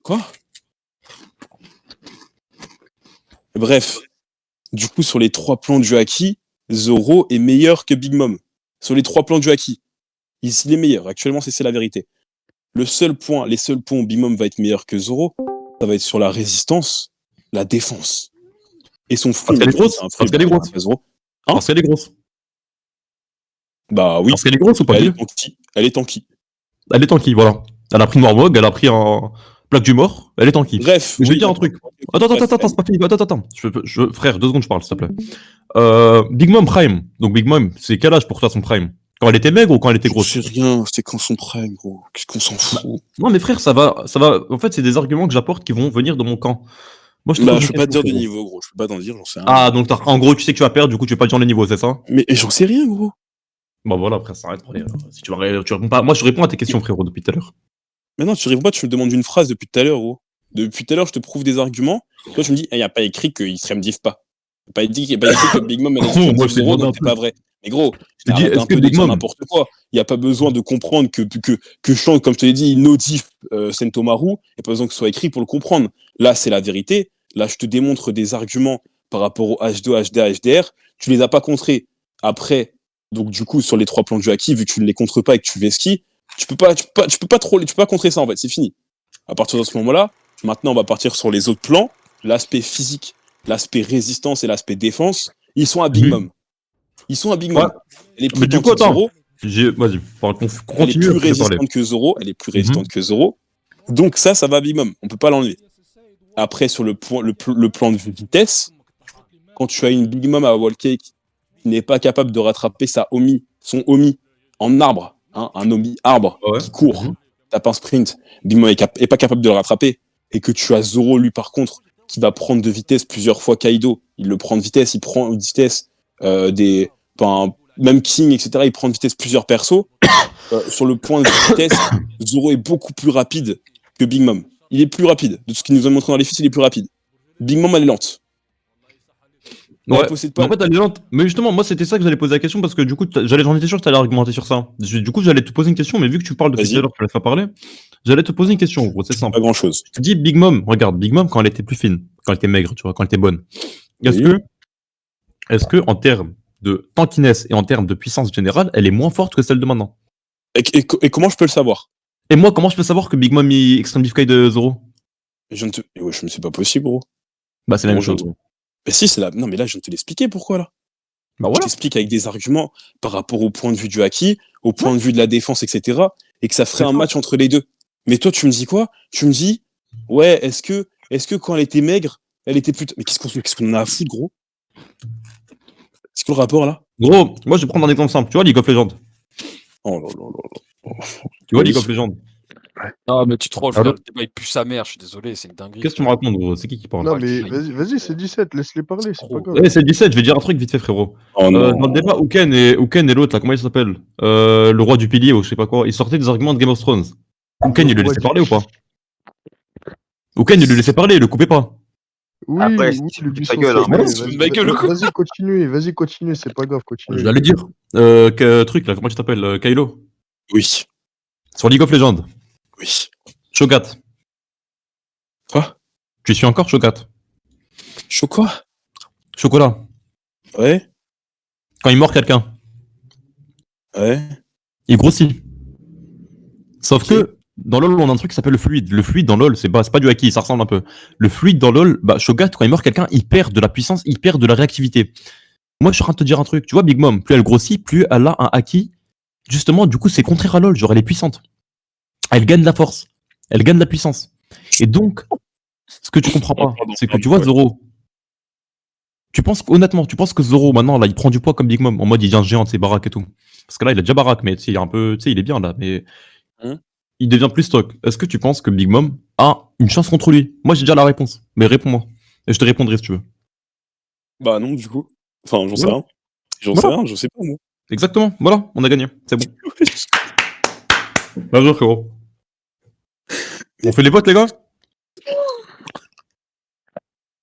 Quoi? Bref. Du coup, sur les 3 plans du haki, Zoro est meilleur que Big Mom. Sur les 3 plans du haki. Il est meilleur. Actuellement, c'est la vérité. Les seuls points où Big Mom va être meilleur que Zoro, ça va être sur la résistance, la défense. Et son free. Parce qu'elle est grosse. Parce qu'elle est grosse. Parce qu'elle est grosse. Bah oui. Parce qu'elle est grosse ou pas? Elle est tanky. Elle est tanky, voilà. Elle a pris Noirmog, elle a pris un plaque du mort, elle est tanky. Bref. Je vais dire un truc. Attends, c'est pas fini. Attends. Frère, 2 secondes, je parle, s'il te plaît. Big Mom Prime. Donc Big Mom, c'est quel âge pour toi son Prime? Quand elle était maigre ou quand elle était grosse? Je sais rien, c'était quand son Prime, gros. Qu'est-ce qu'on s'en fout? Non, mais frère, ça va. En fait, c'est des arguments que j'apporte qui vont venir de mon camp. Moi, je peux pas te dire de niveau, gros. Je peux pas t'en dire, j'en sais rien. Ah, donc en gros, tu sais que tu vas perdre, du coup, tu vas pas dire le niveau, c'est ça? Mais j'en sais rien, gros. Bah voilà, après, ça arrête. Si tu réponds pas. Moi, je réponds à tes questions, frérot, depuis tout à l'heure. Mais non, tu réponds pas, tu me demandes une phrase depuis tout à l'heure, gros. Depuis tout à l'heure, je te prouve des arguments. Toi, tu me dis, il n'y a pas écrit que Extreme Diff pas. Pas dit que Big Mom elle est Moi, je t'ai 0, demandé un donc c'est pas vrai. Mais gros, Je te dis, arrête est-ce un que peu de Big dire Mom. n'importe quoi. Il n'y a pas besoin de comprendre que Shank, comme je te l'ai dit, il notif Sentomaru. Il n'y a pas besoin que ce soit écrit pour le comprendre. Là, c'est la vérité. Là, je te démontre des arguments par rapport au H2, HDA, HDR. Tu les as pas contrés. Après, donc du coup, sur les 3 plans de jeu acquis, vu que tu ne les contres pas et que tu vesquis, tu peux pas contrer ça en fait. C'est fini. À partir de ce moment-là, maintenant, on va partir sur les autres plans. L'aspect physique, l'aspect résistance et l'aspect défense. Ils sont à Big Mom. Ils sont à Big Mom. Ouais. Elle est plus Mais du coup, tanky que attends. Zoro. Vas-y, Elle est continue. plus après, je vais parler. résistante que Zoro. Elle est plus résistante que Zoro. Donc ça va à Big Mom. On peut pas l'enlever. Après, sur le plan de vitesse, quand tu as une Big Mom à Wall Cake qui n'est pas capable de rattraper son Omi en arbre, hein, un Omi arbre qui court, tape un sprint, Big Mom est pas capable de le rattraper, et que tu as Zoro, lui, par contre, qui va prendre de vitesse plusieurs fois Kaido. Il le prend de vitesse, il prend de vitesse même King, etc. Il prend de vitesse plusieurs persos. Sur le point de vitesse, Zoro est beaucoup plus rapide que Big Mom. Il est plus rapide. De ce qu'il nous a montré dans les fiches, il est plus rapide. Big Mom, elle est lente. Ouais. En fait, elle est lente. Mais justement, moi, c'était ça que j'allais poser la question parce que du coup, j'en étais sûr que tu allais argumenter sur ça. Du coup, j'allais te poser une question, mais vu que tu parles depuis tout à l'heure, tu laisses pas parler, j'allais te poser une question. Gros, c'est simple. Pas grand chose. Je te dis Big Mom, regarde, Big Mom quand elle était plus fine, quand elle était maigre, tu vois, quand elle était bonne. Est-ce que, en termes de tankiness et en termes de puissance générale, elle est moins forte que celle de maintenant? Et comment je peux le savoir? Et moi, comment je peux savoir que Big Mom est Extreme Beef Kai de Zoro? Je ne sais pas possible, gros. Bah, c'est la même chose. Mais si, c'est la. Non, mais là, je viens de te l'expliquer pourquoi, là. Bah voilà. Je t'explique avec des arguments par rapport au point de vue du haki, au point de vue de la défense, etc. Et que ça ferait un match entre les deux. Mais toi, tu me dis quoi? Tu me dis, ouais, est-ce que quand elle était maigre, elle était plus. Mais qu'est-ce qu'on en a à foutre, gros? C'est quoi le rapport, là? Gros, moi, je vais prendre un exemple simple. Tu vois, League of Legends. Oh là là là là. Tu vois, League of Legends. Non, mais tu trolls, frère. Le débat, il pue sa mère. Je suis désolé, c'est une dinguerie. Qu'est-ce que tu me racontes, gros? C'est qui parle? Non, mais vas-y, c'est 17, laisse-les parler, c'est pas grave. Ouais, c'est 17, je vais dire un truc vite fait, frérot. Dans le débat, Uken et l'autre, là, comment il s'appelle? Le roi du pilier ou je sais pas quoi, ils sortaient des arguments de Game of Thrones. Uken, il le laissait parler ou pas? Uken, il le laissait parler, il le coupait pas. Oui, après, oui, si le tu ta buisson, gueule, hein. Vas-y, continue, c'est pas grave, continue. J'allais dire, truc là, comment tu t'appelles? Kylo? Oui. Sur League of Legends? Oui. Shogat. Quoi? Tu suis encore Shogat? Quoi? Chocolat. Ouais. Quand il mord quelqu'un. Ouais. Il grossit. Sauf que dans LoL, on a un truc qui s'appelle le fluide. Le fluide dans LoL, c'est pas du haki, ça ressemble un peu. Le fluide dans LoL, Shogat, quand il mord quelqu'un, il perd de la puissance, il perd de la réactivité. Moi, je suis en train de te dire un truc. Tu vois, Big Mom, plus elle grossit, plus elle a un haki. Justement, du coup, c'est contraire à LoL. Genre, elle est puissante. Elle gagne de la force. Elle gagne de la puissance. Et donc, ce que tu comprends pas, c'est que tu vois Zoro. Honnêtement, tu penses que Zoro, maintenant, là, il prend du poids comme Big Mom, en mode il devient géant de ses baraques et tout. Parce que là, il a déjà baraque, mais il est un peu, il est bien là, mais il devient plus stock. Est-ce que tu penses que Big Mom a une chance contre lui? Moi, j'ai déjà la réponse, mais réponds-moi. Et je te répondrai si tu veux. Bah non, du coup. Enfin, j'en sais rien. Je sais pas, moi. Exactement, voilà, on a gagné, c'est bon. Bien joué, frérot. On fait les votes, les gars?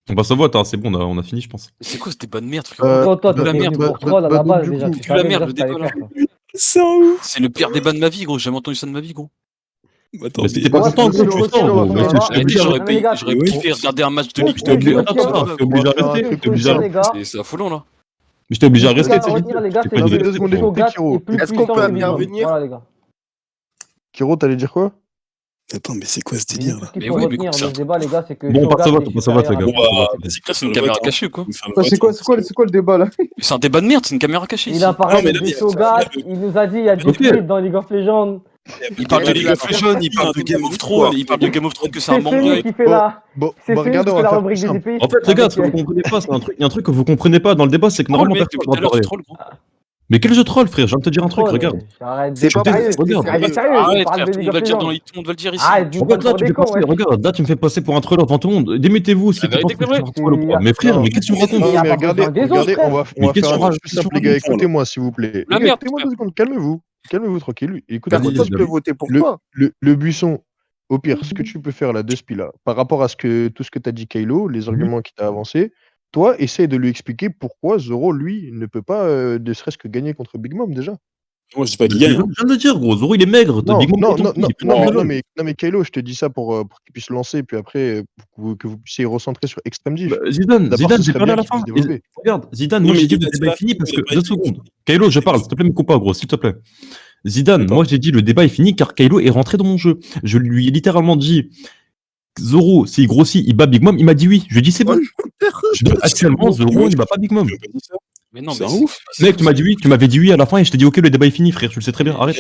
On passe au vote, hein, c'est bon, on a fini, je pense. C'est quoi ce débat de merde, frérot? Toi, la merde pour troll à la base déjà. Tu la merde, le débat là. C'est le pire débat de ma vie, gros. J'ai jamais entendu ça de ma vie, gros. Attends, mais c'était pas content, gros, tu sors, gros. J'aurais kiffé regarder un match de Ligue 2. T'es obligé à rester, t'es obligé à rester. C'est affolant, là. Mais j'étais obligé à rester, tu sais. Est-ce qu'on peut intervenir? Voilà, les gars. Kiro, t'allais dire quoi? Attends, mais c'est quoi ce délire là? Mais oui, mais dans ce débat, les gars, c'est que. Bon, on passe au vote, les gars. C'est une caméra cachée ou quoi? C'est quoi le débat là? C'est un débat de merde, c'est une caméra cachée. Il a parlé de Shogat, il nous a dit il y a du fluide dans League of Legends. Il parle de League of Legends, il parle de Game of Thrones, il parle de Game of Thrones que c'est un manga. C'est celui qui fait la rubrique des épées. En fait, les gars, ce que vous comprenez pas, il y a un truc que vous comprenez pas dans le débat, c'est que normalement personne ne va parler. Mais quel jeu troll, frère? Je viens de te dire un truc, regarde. C'est pas sérieux, arrête, frère, tout le monde va le dire ici. Regarde, là, tu me fais passer, regarde, là, tu me fais passer pour un troll devant tout le monde. Démettez-vous si tu penses que je suis un troll ou pas. Mais frère, mais qu'est-ce que tu me racontes? Regardez, on va faire un jeu plus simple, les gars. Écoutez-moi, s'il vous plaît. Écoutez-moi 2 secondes, calmez-vous, tranquille. Écoutez-moi, toi, je peux voter pour toi. Le buisson, au pire, ce que tu peux faire là, de ce là, par rapport à tout ce que t'as dit, Kylo, les arguments qu'il t'a avancés, toi, essaye de lui expliquer pourquoi Zoro, lui, ne peut pas ne serait-ce que gagner contre Big Mom déjà. Moi, je dis pas qu'il gagne. Je viens de le dire, gros. Zoro, il est maigre. Big Mom, Non, mais Kylo, je te dis ça pour qu'il puisse lancer, puis après, que vous puissiez recentrer sur Extreme Diff. Zidane, j'ai parlé à la fin. Regarde, Zidane, moi j'ai dit le débat est fini parce que. 2 secondes. Kylo, je parle, s'il te plaît, me coupe pas, gros, s'il te plaît. Zidane, moi j'ai dit le débat est fini car Kylo est rentré dans mon jeu. Je lui ai littéralement dit Zoro, s'il grossit, il bat Big Mom. Il m'a dit oui. Je lui ai dit c'est bon. Actuellement, Zoro, il bat pas Big Mom. Mais non, c'est mais un ouf. Mec, tu m'as dit oui, tu m'avais dit oui à la fin et je t'ai dit ok, le débat est fini, frère. Tu le sais très bien. Arrête.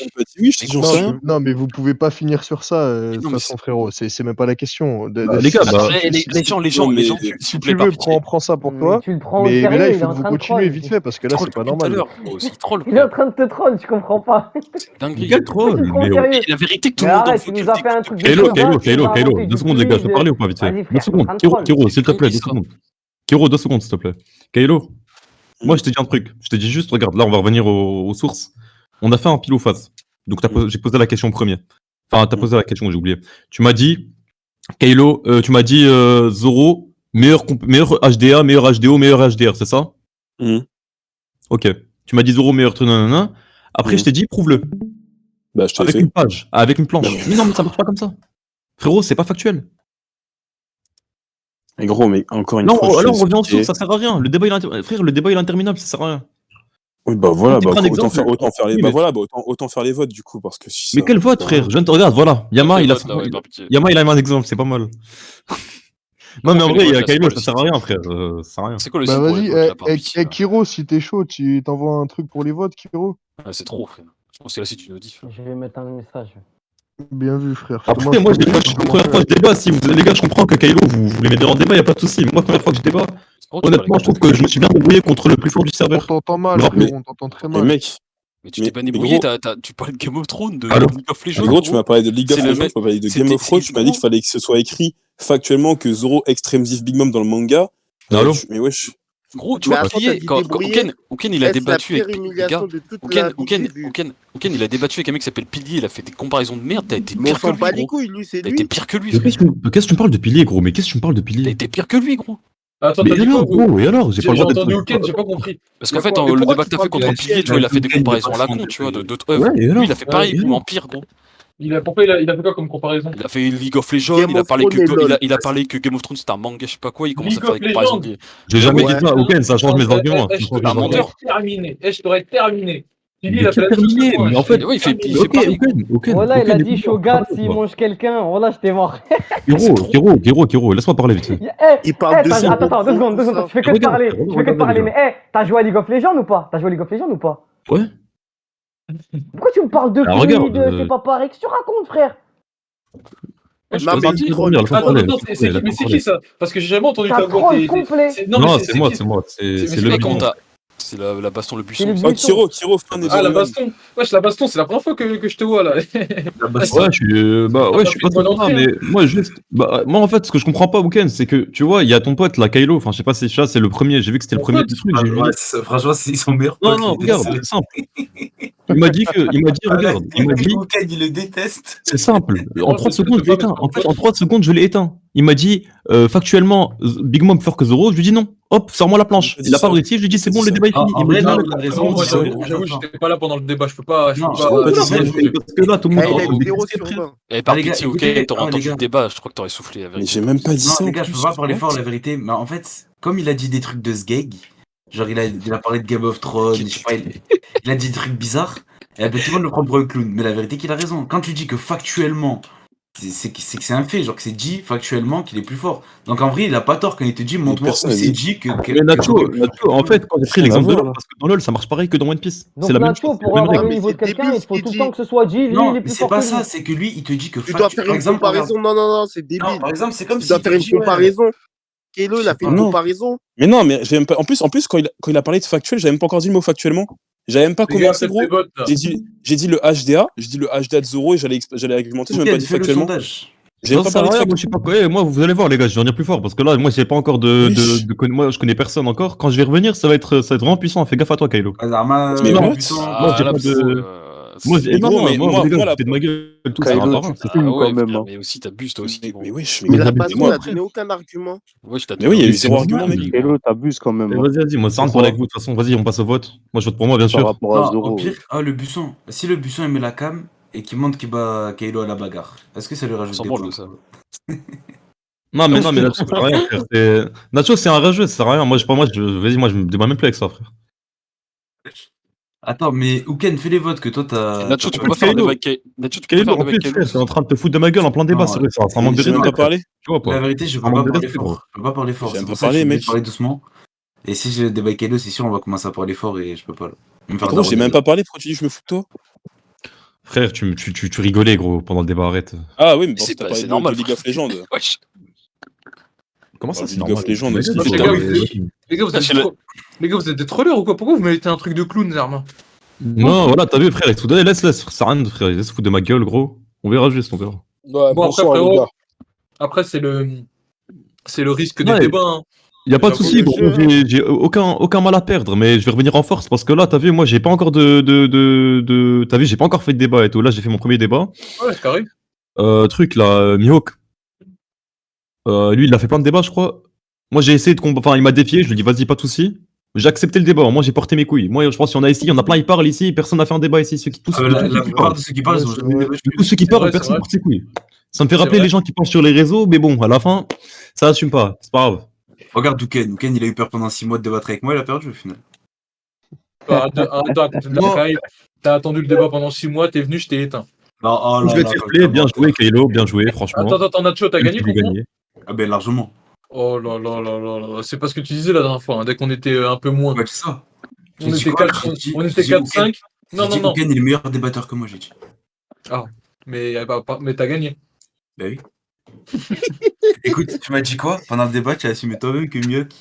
Non, mais vous pouvez pas finir sur ça, de toute façon, frérot. C'est même pas la question. Les gars, les gens, si tu veux, prends ça pour toi. Tu le prends au Mais sérieux, là, il il est faut en que vous train de continuez troll. vite fait parce que là, c'est pas normal. Il est en train de te troll, tu comprends pas. Dinguerie. Quel troll? Mais la vérité que tout le monde arrête, tu nous as fait un truc de Kylo, dingue, Kylo, 2 secondes, les gars, je peux parler ou pas vite fait? 2 secondes. Kyro, s'il te plaît, 2 secondes. Kyro, 2 secondes, s'il te plaît. Kylo, moi, je t'ai dit un truc. Je t'ai dit juste, regarde, là, on va revenir aux sources. On a fait un pile ou face. Donc, j'ai posé la question premier. Enfin, t'as posé la question, j'ai oublié. Tu m'as dit, Kylo, tu m'as dit Zoro, meilleur HDA, meilleur HDO, meilleur HDR, c'est ça? Ok. Tu m'as dit Zoro, meilleur truc, nanana. Après, je t'ai dit, prouve-le. Bah, je t'ai avec fait. une page, avec une planche. Mais non, mais ça marche pas comme ça. Frérot, c'est pas factuel. Mais gros, mais encore une non, fois. alors on revient en dessous, ça sert à rien. Le débat, frère, le débat il est interminable, ça sert à rien. Oui, bah voilà, bah, autant faire les, autant faire les votes du coup, parce que. Mais quel vote, frère? Je ne te regarde, voilà. Yama, il a mis un exemple, c'est pas mal. Non, mais en vrai, il y a Kylo, ça sert à rien, frère. Ça sert à rien. C'est quoi le Bah site vas-y, Kiro, si t'es chaud, tu t'envoies un truc pour les votes, Kiro. C'est trop, frère. Je pense que là, si tu nous dis. Je vais mettre un message. Bien vu, frère. Après, moi, la première fois que je débat, si vous, les gars, je comprends que Kylo, vous les mettez en débat, y a pas de souci. Moi, la première fois que je débat, honnêtement, je trouve que je me suis bien débrouillé contre le plus fort du serveur. On t'entend mal, frère, on t'entend très mal. Mec. Mais tu t'es pas débrouillé, tu parlais de Game of Thrones, de League of Legends. En gros, tu m'as parlé de League of Legends, tu m'as parlé de Game of Thrones, tu m'as dit qu'il fallait que ce soit écrit factuellement que Zoro Extreme Diff Big Mom dans le manga. Mais wesh. Gros, tu vois, quand Oken il a débattu avec les gars. Oken il a débattu avec un mec qui s'appelle Pilier, il a fait des comparaisons de merde, t'as été pire que lui. pas les couilles, lui, c'est lui. T'as été pire que lui. Qu'est-ce que tu me parles de Pilier, gros? Mais qu'est-ce que tu me parles de Pilier? T'as été pire que lui, gros. Attends, mais alors, gros, et alors? J'ai pas entendu Oken, j'ai pas compris. Parce qu'en fait, le débat que t'as fait contre Pilier, tu vois, il a fait des comparaisons à la con, tu vois, d'autres œuvres. Lui, il a fait pareil, mais en pire, gros. Pourquoi il a fait quoi comme comparaison? Il a fait League of Legends, il a parlé que Game of Thrones c'était un manga, je sais pas quoi, il commence à faire des comparaisons. J'ai jamais dit ça, Oken, ça change mes arguments. Un menteur terminé. Je t'aurais terminé. Il a terminé, mais en fait, il fait Oken. Voilà, il a dit Shogat s'il mange quelqu'un, voilà, je t'ai mort. Kiro, laisse-moi parler vite fait. Il parle de ça. Attends, 2 secondes, tu fais que de parler, mais t'as joué à League of Legends ou pas? Ouais. Pourquoi tu me parles de fluide? C'est pas pareil. Qu'est-ce que tu racontes, frère? Mais c'est qui ça? Parce que j'ai jamais entendu ta voix. Non, c'est moi. C'est le mec. C'est la baston, le buisson. Kiro, fin des la baston. Wesh, la baston, c'est la première fois que je te vois là. Ouais, je suis pas trop là, mais moi en fait, ce que je comprends pas, Oken, c'est que tu vois, il y a ton pote là, Kylo, enfin je sais pas si c'est le premier, j'ai vu que c'était le premier du truc. Franchement, ils sont meilleurs. Non, regarde, c'est simple. Il m'a dit, regarde, Oken, il le déteste. C'est simple. En 30 secondes, je l'ai éteint. En fait, en 3 secondes, je l'ai éteint. Il m'a dit, factuellement, Big Mom plus fort que Zoro. Je lui dis non. Hop, sors-moi la planche. Il a pas réussi. Je lui dis c'est bon, le débat est fini. Il a raison. J'avoue, j'étais pas là pendant le débat. Je peux pas. Parce que là, tout le monde. Et par pitié, ok, t'aurais entendu le débat. Je crois que t'aurais soufflé. Mais j'ai même pas dit ça. Les gars, je peux pas parler fort, la vérité. Mais en fait, comme il a dit des trucs de Sgeg, genre il a parlé de Game of Thrones, je sais pas, il a dit des trucs bizarres. Et tout le monde le prend pour un clown. Mais la vérité qu'il a raison. Quand tu dis que factuellement, c'est que c'est un fait, genre que c'est dit factuellement qu'il est plus fort. Donc en vrai, il a pas tort quand il te dit montre-moi où c'est dit que. Mais Nacho, en fait, quand j'ai pris l'exemple de LoL, parce que dans LoL ça marche pareil que dans One Piece. Donc Nacho, pour avoir le niveau de quelqu'un, il faut tout le temps que ce soit dit, lui il est plus fort. C'est pas ça, c'est que lui il te dit que. Tu dois faire une comparaison. Non, c'est débile. Par exemple, c'est comme si. Tu dois faire une comparaison. Kilo, il a fait une comparaison. Mais non, mais j'ai même pas. En plus, quand il a parlé de factuel, j'avais même pas encore dit le mot factuellement. J'avais même pas commencé, gros. J'ai dit le HDA, de Zoro et j'allais argumenter, j'ai même pas dit factuellement. J'ai pas parlé de ça, moi je sais pas quoi. Moi vous allez voir les gars, je vais en dire plus fort parce que là moi j'ai pas encore moi je connais personne encore. Quand je vais revenir, ça va être vraiment puissant. Fais gaffe à toi, Kylo. Mais moi j'ai pas de Moi, Mais non, gros, non, mais moi, moi, les gars, moi, vous foutez de ma gueule, tout, c'est un Kylo, par un. tu C'est fumes Ah quand ouais, même. frère, Hein. mais aussi t'abuses toi aussi. Gros. mais wesh, Mais la mais baston, moi il a après. donné aucun argument. Ouais, je Mais t'attends. oui, il y a eu c'est zéro argument, normal. mec. Kylo, t'abuses quand même. Hein. Vas-y, moi, c'est un de parler avec vous. De toute façon, vas-y, on passe au vote. Moi, je vote pour moi, bien Par sûr. rapport à Non, au Zoro. pire, le buisson. Si le buisson il met la cam et qu'il montre qu'il bat Kaido à la bagarre, est-ce que ça lui On rajoute s'en des branle points? de ça. Non, mais Nacho, ça sert à rien, frère. Nacho, c'est un rageux, ça sert à rien. Moi, vas-y, moi, je me débat même plus avec ça, frère. Attends, mais Ouken, fais les votes que toi t'as. Nacho, tu t'as peux pas faire un débat avec Nacho, tu peux pas faire Kaido, un en débat avec plus, Kaido. frère, t'es en train de te foutre de ma gueule en plein débat, Non, c'est vrai, c'est un manque de J'ai même respect. pas parlé. Tu vois pas? La vérité, je C'est peux un pas manque de parler respect, gros. fort. Je peux pas parler fort. J'ai C'est même pour pas ça que je parlé, suis obligé mec. de parler doucement. Et si je débat avec Kaido, c'est sûr, on va commencer à parler fort et je peux pas. Me faire Gros, j'ai daronner. même pas parlé. Pourquoi tu dis que je me fous de toi? Frère, tu rigolais, gros, pendant le débat, arrête. Ah oui, mais parce C'est que t'as pas- parlé c'est de normal, League of frère. Legends. Wesh. Comment ça, Parle c'est de League normal? of Legends Mais aussi. vas-y, Les faut gars, parler. les gars, vous êtes des trollers ou quoi? Pourquoi vous mettez un truc de clown, Zermain? Non, voilà, t'as vu, frère, il te laisse, ça sert à rien, frère, laisse foutre de ma gueule, gros. On verra juste, on verra. Ouais, Bon, après, bonsoir, les frérot, gars. après, c'est le risque des Ouais. débats. Hein. Y a pas de J'avoue, souci, gros. Moi, j'ai aucun mal à perdre, mais je vais revenir en force parce que là, t'as vu, moi, j'ai pas encore t'as vu, j'ai pas encore fait de débat et tout. Là, j'ai fait mon premier débat. Ouais, c'est carré. Truc, là, Mihawk. Lui, il a fait plein de débats, je crois. Moi, j'ai essayé de combattre. Enfin, il m'a défié, je lui ai dit, vas-y, pas de souci. J'ai accepté le débat. Moi, j'ai porté mes couilles. Moi, je pense qu'il y en a ici, il y en a plein, ils parlent ici. Personne n'a fait un débat ici. La plupart de ceux qui parlent, ils ont jamais débattu. Tous ceux qui parlent, vrai, c'est personne vrai. porte ses couilles. Ça me fait C'est rappeler vrai. les gens qui parlent sur les réseaux, mais bon, à la fin, ça assume pas. C'est pas grave. Regarde Ouken. Ouken, il a eu peur pendant 6 mois de débattre avec moi, il a perdu au final. Arrête de raconter de la caille. T'as attendu le débat pendant 6 mois, t'es venu, je t'ai éteint. Non, oh Je là vais là, te comme faire bien ça, joué, Kylo, bien joué, franchement. Attends, Nacho, t'as Même gagné si j'ai contre moi? gagné. Ah ben largement. Oh là là là là là, c'est pas ce que tu disais la dernière fois, hein, dès qu'on était un peu moins. Ouais, c'est ça. On était 4-5. Non, non, non. Ouken est le meilleur débatteur que moi, j'ai dit. Ah, mais t'as gagné. Bah oui. Écoute, tu m'as dit quoi? Pendant le débat, tu as assumé toi-même que Mihawk,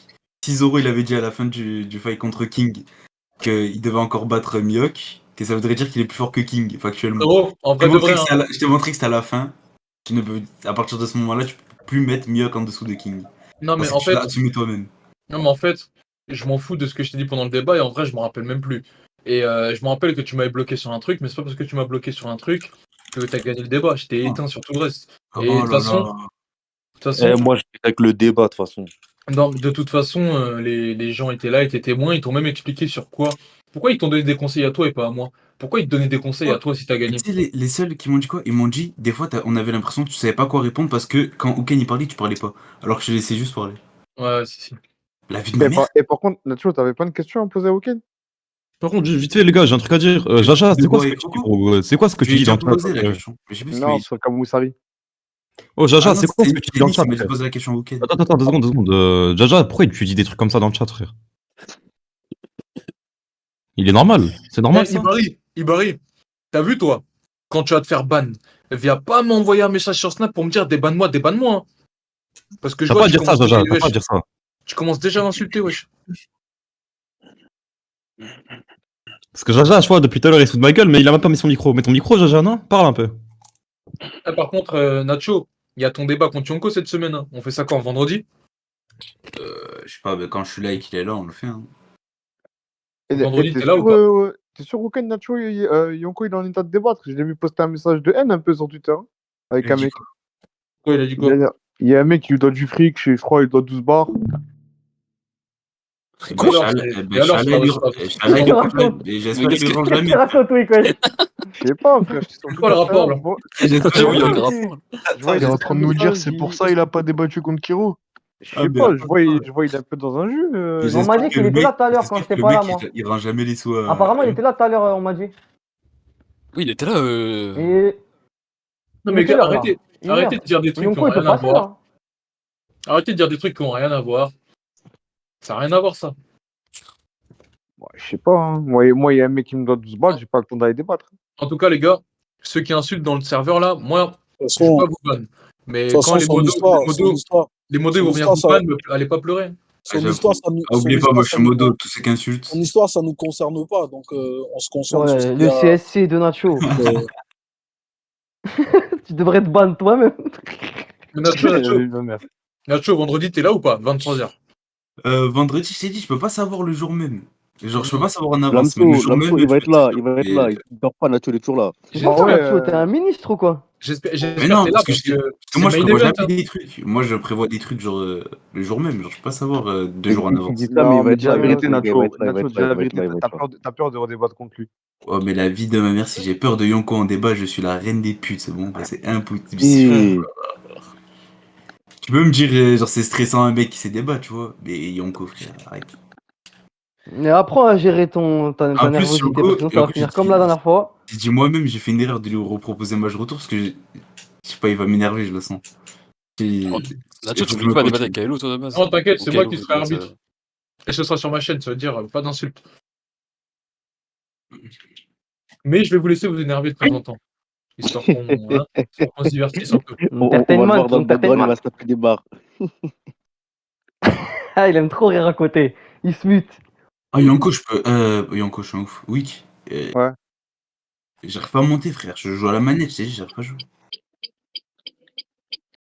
si Zoro il avait dit à la fin du fight contre King qu'il devait encore battre Mihawk, que ça voudrait dire qu'il est plus fort que King, factuellement. Zoro, en vrai de vrai. Je t'ai montré que c'était à la fin. À partir de ce moment-là, tu peux plus mettre Mihawk en dessous de King. Non, mais Parce en que tu fait. l'as assumé toi-même. Non, mais en fait, je m'en fous de ce que je t'ai dit pendant le débat et en vrai, je m'en rappelle même plus. Et je me rappelle que tu m'avais bloqué sur un truc, mais c'est pas parce que tu m'as bloqué sur un truc que t'as gagné le débat. Je t'ai éteint sur tout le reste. Et de toute façon, moi, je suis avec le débat, de toute façon. non, de toute façon, les gens étaient là, étaient témoins, ils t'ont même expliqué sur quoi. Pourquoi ils t'ont donné des conseils à toi et pas à moi? Pourquoi ils te donnaient des conseils à toi si t'as gagné? Tu sais, les seuls qui m'ont dit quoi? Ils m'ont dit, des fois, on avait l'impression que tu savais pas quoi répondre parce que quand Ouken il parlait, tu parlais pas. Alors que je te laissais juste parler. Ouais, si. La vie de ma mère. Et par contre, Nacho, t'avais pas une question à poser à Ouken? Par contre, vite fait, les gars, j'ai un truc à dire. Jaja, c'est quoi ce que tu dis, gros? C'est quoi ce que tu dis dans le chat? la question. Mais je sais plus Non, sur Kamoussari. Oh, Jaja, non, c'est quoi ce que tu dis dans le chat? Il m'a posé la question à Ouken. Attends, 2 secondes. Jaja, pourquoi tu dis des trucs comme ça dans le chat, frère? Il est normal, c'est normal ça? Ibari, t'as vu toi? Quand tu vas te faire ban, viens pas m'envoyer un message sur Snap pour me dire débanne-moi. Hein. Parce que je T'as vois pas à que dire ça, Jaja, t'as pas à dire ça. Tu commences déjà à m'insulter, wesh. Parce que Jaja, je vois, depuis tout à l'heure, il se fout de ma gueule, mais il a même pas mis son micro. Mets ton micro, Jaja, non? Parle un peu. Par contre, Nacho, il y a ton débat contre Yonko cette semaine. Hein. On fait ça quand? Vendredi? Je sais pas, quand je suis là et qu'il est là, on le fait. Hein. Vendredi, t'es là ou pas? T'es sûr, Ouken, Nacho, Yonko, il est en état de débattre? Je l'ai vu poster un message de haine un peu sur Twitter. Hein, avec un mec. Quoi, il a dit quoi? Il y a un mec qui lui doit du fric, je crois, il doit 12 bars. J'espère qu'il range la mienne. Je sais pas, frère. C'est quoi le rapport là? J'avoue, il y a un rapport. Il est en train de nous dire c'est pour ça il a pas débattu contre Kiro. Je sais pas, je vois il est un peu dans un jus. On m'a dit qu'il était là tout à l'heure quand j'étais pas là, moi. Il rend jamais les sous. Apparemment, il était là tout à l'heure, on m'a dit. Oui, il était là. Non, mais gars, arrêtez de dire des trucs qui n'ont rien à voir. Arrêtez de dire des trucs qui n'ont rien à voir. Ça n'a rien à voir, ça. Ouais, je sais pas, hein. Moi, il y a un mec qui me doit 12 balles, j'ai pas le temps d'aller débattre. En tout cas, les gars, ceux qui insultent dans le serveur là, moi, je ne vais pas vous ban. Mais quand les modos vont venir vous ban, allez pas pleurer. Son histoire, ça nous... Oubliez pas, moi je suis modo, tous ceux qui insultent. Son histoire, ça nous concerne pas, donc on se concentre sur ce le CSC de Nacho. Tu devrais te ban toi-même. Nacho, vendredi, t'es là ou pas? 23h. Vendredi, je t'ai dit, je peux pas savoir le jour même. Genre, je peux pas savoir en avance, mais le jour même, il va être là, tu il peux va être dire, là. Il dort pas, Nacho, il est toujours là. Attends, Nacho, t'es un ministre ou quoi? J'espère Mais non, que t'es là parce que moi, je c'est main prévois event, jamais des trucs. Moi, je prévois des trucs genre le jour même. Genre, je peux pas savoir 2 jours en Il avance. dit ça, mais il Non, va mais être dis là. la Il va être vérité, là, il va Nacho. être là, il va Nacho, être dis là, la il va être vérité, là, il va être là. t'as peur de redébattre contre lui. Oh, mais la vie de ma mère, si j'ai peur de Yonko en débat, je suis la reine des putes. C'est bon, bah, c'est impossible. Et... Tu peux me dire, genre, c'est stressant un mec qui sait débat, tu vois. Mais Yonko, frère, arrête. Mais apprends à gérer ta En plus, nervosité, Yonko, parce que sinon ça va finir comme la dernière fois. j'ai dit moi-même, j'ai fait une erreur de lui reproposer un match retour parce que je sais pas, il va m'énerver, je le sens. Nacho, tu voulais pas débattre avec Kaelo, toi, de base? Non, t'inquiète, c'est moi Kaelo, qui serai arbitre. Et ce sera sur ma chaîne, ça veut dire pas d'insultes. Mais je vais vous laisser vous énerver de temps en temps. Histoire qu'on se divertisse un peu. On va le voir dans le badouane, il va se taper des barres. Ah, il aime trop rire à côté. Il se mute. Ah, Yonko, je peux. Yonko, je suis un ouf. Weak. Ouais. J'arrive pas à monter, frère. Je joue à la manette, je sais, j'arrive pas à jouer.